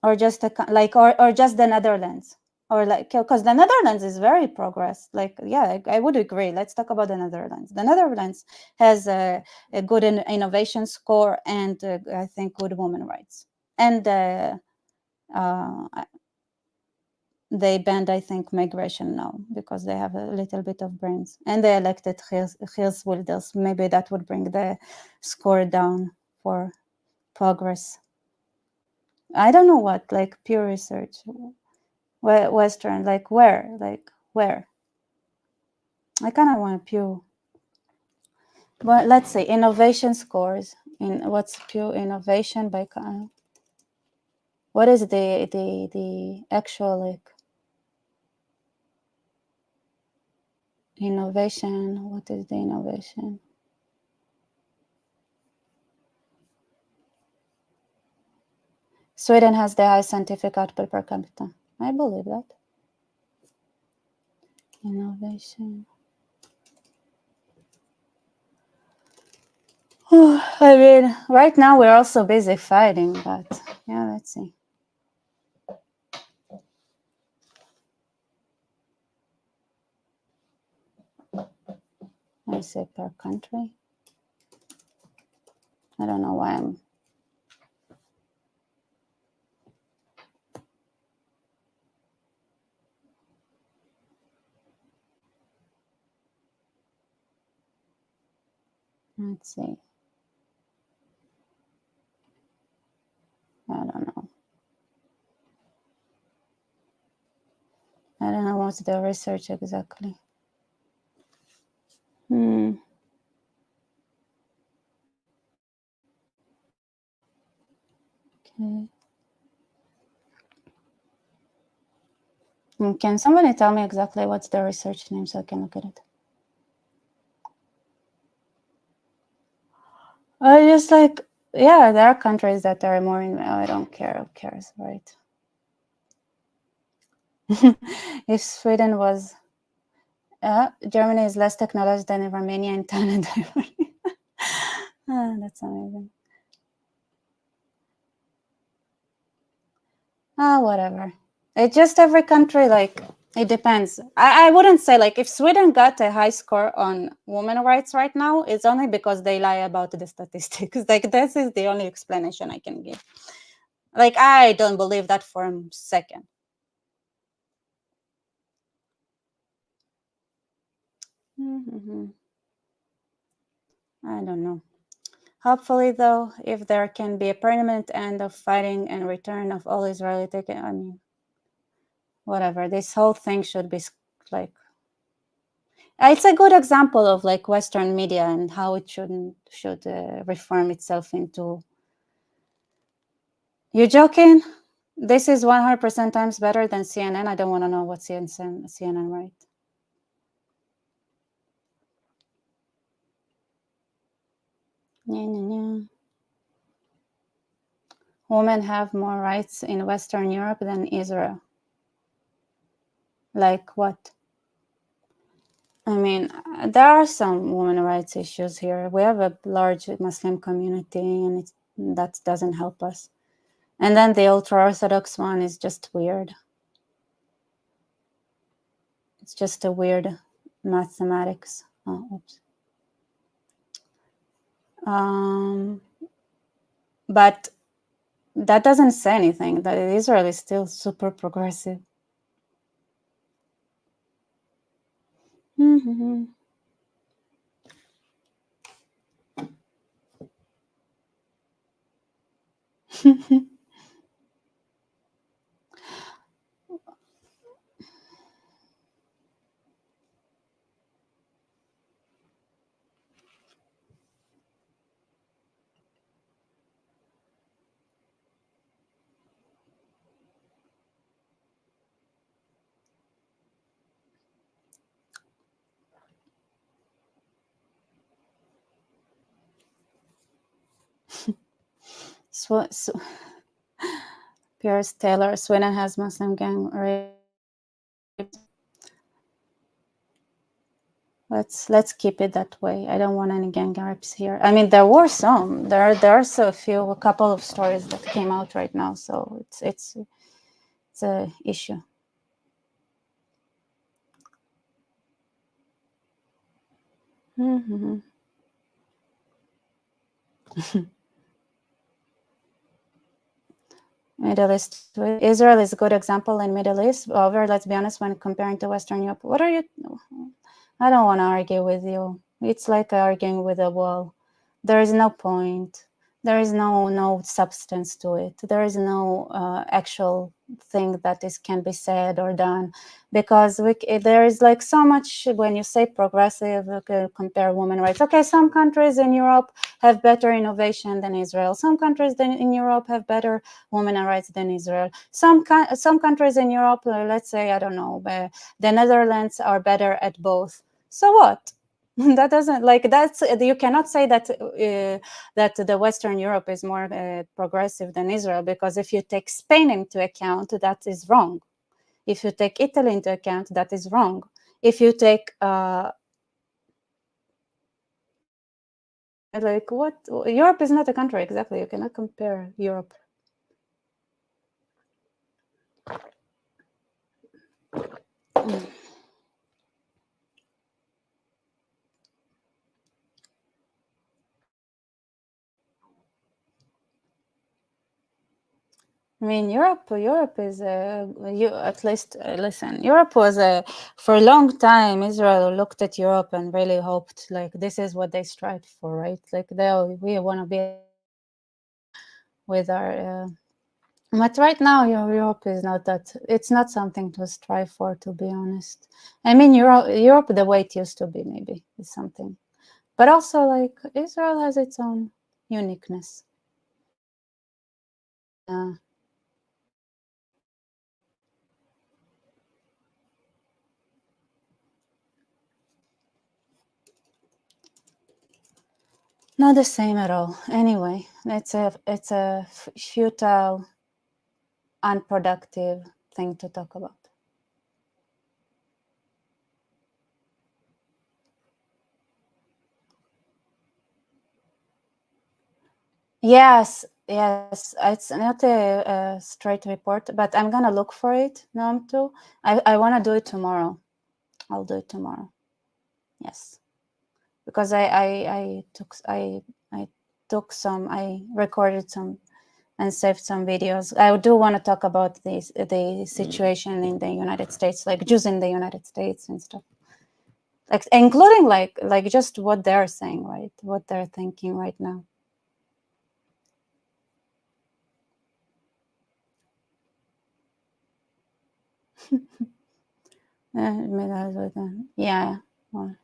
or just or just the Netherlands, or like, because the Netherlands is very progress. Like, yeah, I would agree. Let's talk about the Netherlands. The Netherlands has a good innovation score and I think good women rights. And they banned, I think, migration now because they have a little bit of brains. And they elected Geert Wilders. Maybe that would bring the score down for progress. I don't know what, like, Pew Research. Western, like where? I kind of want Pew. But let's say innovation scores. What's Pew innovation by what is the actual, like, Innovation. What is the innovation? Sweden has the highest scientific output per capita. I believe that. Innovation. I mean, right now we're also busy fighting, but yeah, let's see. I say per country. I don't know why I'm. Let's see. I don't know. I don't know what's the research exactly. Okay. Can somebody tell me exactly what's the research name so I can look at it? I just like, yeah, there are countries that are more in, I don't care, who cares, right? If Sweden was, Germany is less technological than Romania and Thailand. That's amazing. Whatever. It's just every country, like, it depends. I wouldn't say, like, if Sweden got a high score on women's rights right now, it's only because they lie about the statistics. Like, this is the only explanation I can give. Like, I don't believe that for a second. I don't know. Hopefully, though, if there can be a permanent end of fighting and return of all Israeli I mean, whatever. This whole thing should be like, it's a good example of like Western media and how it should reform itself into. You're joking? This is 100% times better than CNN. I don't want to know what CNN write. Women have more rights in Western Europe than Israel. Like what? I mean, there are some women's rights issues here. We have a large Muslim community, and that doesn't help us. And then the ultra-Orthodox one is just weird. It's just a weird mathematics. Oh, oops. But that doesn't say anything. That Israel is still super progressive. Pierce Taylor, Sweden has Muslim gang rape. Let's keep it that way. I don't want any gang rapes here. I mean, there were some. There are a couple of stories that came out right now. So it's a issue. Middle East. Israel is a good example in Middle East. However, let's be honest, when comparing to Western Europe, what are you? I don't want to argue with you. It's like arguing with a wall. There is no point. There is no substance to it. There is no actual thing that can be said or done, because there is like so much. When you say progressive, compare women's rights. Okay, some countries in Europe have better innovation than Israel. Some countries in Europe have better women's rights than Israel. Some countries in Europe, let's say, I don't know, the Netherlands are better at both. So what? That doesn't, like, that's, you cannot say that that the Western Europe is more progressive than Israel, because if you take Spain into account, that is wrong. If you take Italy into account, that is wrong. If you take like, what, Europe is not a country, exactly. You cannot compare Europe. I mean, Europe is you, at least listen. Europe was for a long time. Israel looked at Europe and really hoped, like, this is what they strive for, right? Like, we want to be with our. But right now, Europe is not that. It's not something to strive for, to be honest. I mean, Europe, the way it used to be, maybe is something, but also, like, Israel has its own uniqueness. Not the same at all. Anyway, it's a futile, unproductive thing to talk about. Yes, it's not a straight report, but I'm gonna look for it now too. I want to do it tomorrow. I'll do it tomorrow. Yes, because I recorded some and saved some videos. I do want to talk about the situation in the United States, like Jews in the United States and stuff, like including like just what they're saying, right? What they're thinking right now. Yeah. Well,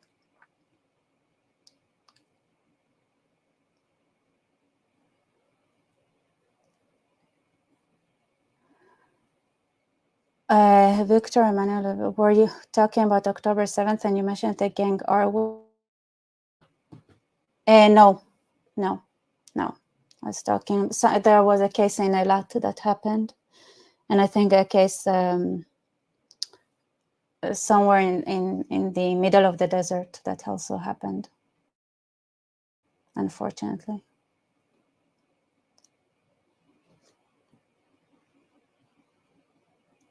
Victor Emmanuel, were you talking about October 7th and you mentioned the gang R? No. I was talking, so there was a case in Eilat that happened, and I think a case somewhere in the middle of the desert that also happened, unfortunately.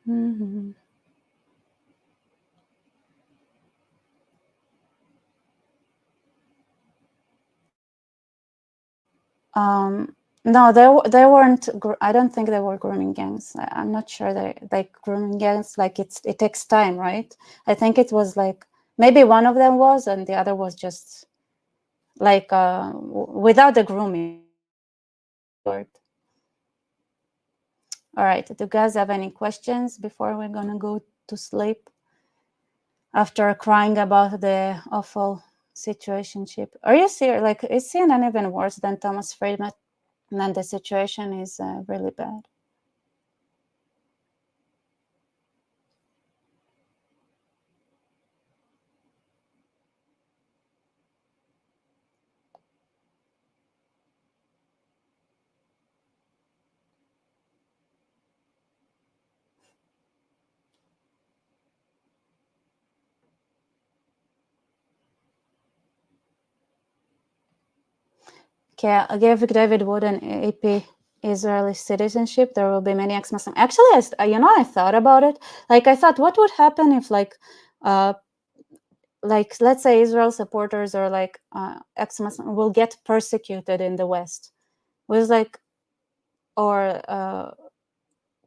Mm-hmm. No, they weren't. I don't think they were grooming gangs. I'm not sure they like grooming gangs. Like it takes time, right? I think it was like maybe one of them was, and the other was just like without the grooming. All right. Do you guys have any questions before we're gonna go to sleep? After crying about the awful situationship, are you serious? Like, is CNN even worse than Thomas Friedman? And then the situation is really bad. Okay, I gave David Wood an AP Israeli citizenship. There will be many ex-Muslim. Actually, I thought about it. Like, I thought, what would happen if, like, let's say Israel supporters or like ex-Muslim will get persecuted in the West, with like, or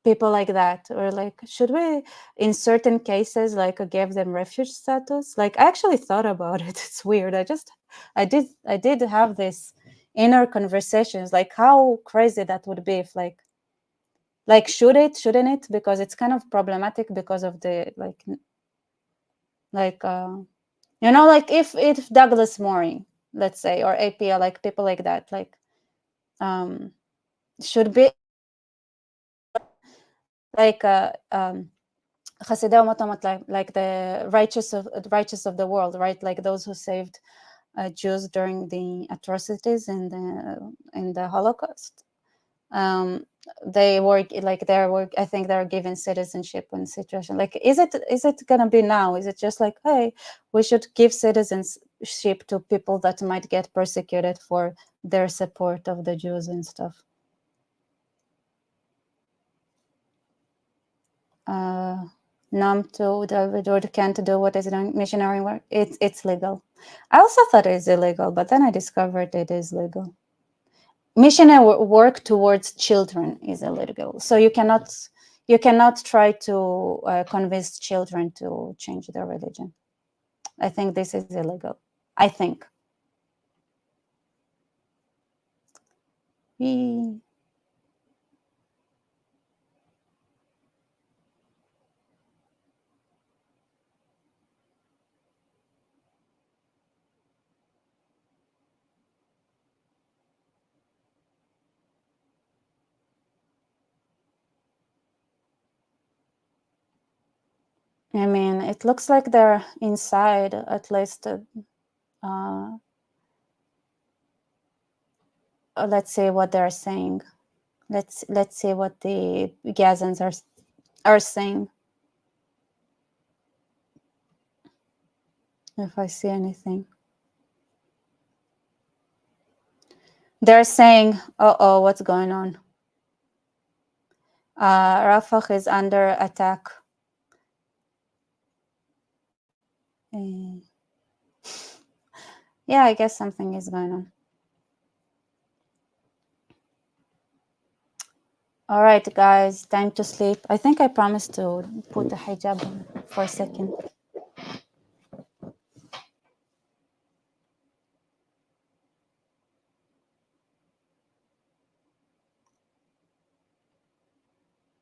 people like that, or like, should we, in certain cases, like give them refuge status? Like, I actually thought about it. It's weird. I did have this inner conversations, like how crazy that would be if like shouldn't it, because it's kind of problematic because of the like like like if Douglas Mooring, let's say, or APL, like people like that, like should be like Chasidei Umat, like the righteous of the world, right? Like those who saved Jews during the atrocities in the Holocaust. They work like their work. I think they're given citizenship in situation. Like, is it gonna be now? Is it just like, hey, we should give citizenship to people that might get persecuted for their support of the Jews and stuff? Numb to David can't do what is doing missionary work. It's legal. I also thought it's illegal, but then I discovered it is legal. Missionary work towards children is illegal. So you cannot try to convince children to change their religion. I think this is illegal. I think. I mean, it looks like they're inside, at least. Let's see what they're saying. Let's see what the Gazans are saying. If I see anything. They're saying, uh-oh, what's going on? Rafah is under attack. Yeah, I guess something is going on. All right, guys, time to sleep. I think I promised to put the hijab on for a second.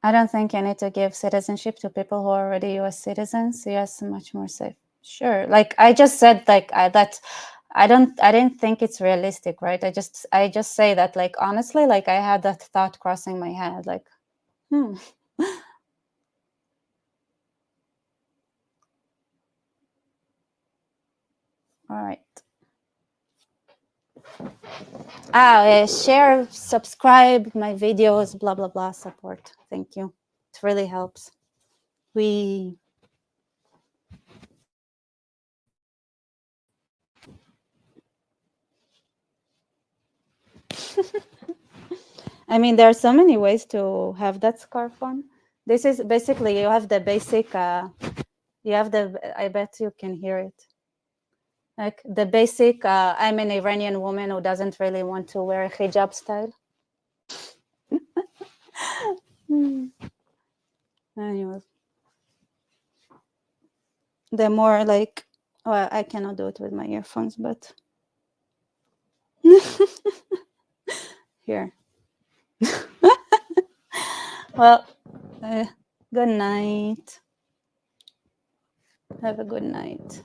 I don't think I need to give citizenship to people who are already U.S. citizens. Yes, much more safe. Sure. Like I just said, like I didn't think it's realistic, right? I just say that, like, honestly, like I had that thought crossing my head, like, All right. Share, subscribe my videos, blah blah blah, support. Thank you. It really helps. I mean, there are so many ways to have that scarf on. This is basically, you have the basic, I bet you can hear it. Like the basic, I'm an Iranian woman who doesn't really want to wear a hijab style. Anyway. The more like, well, I cannot do it with my earphones, but here. Well, good night. Have a good night.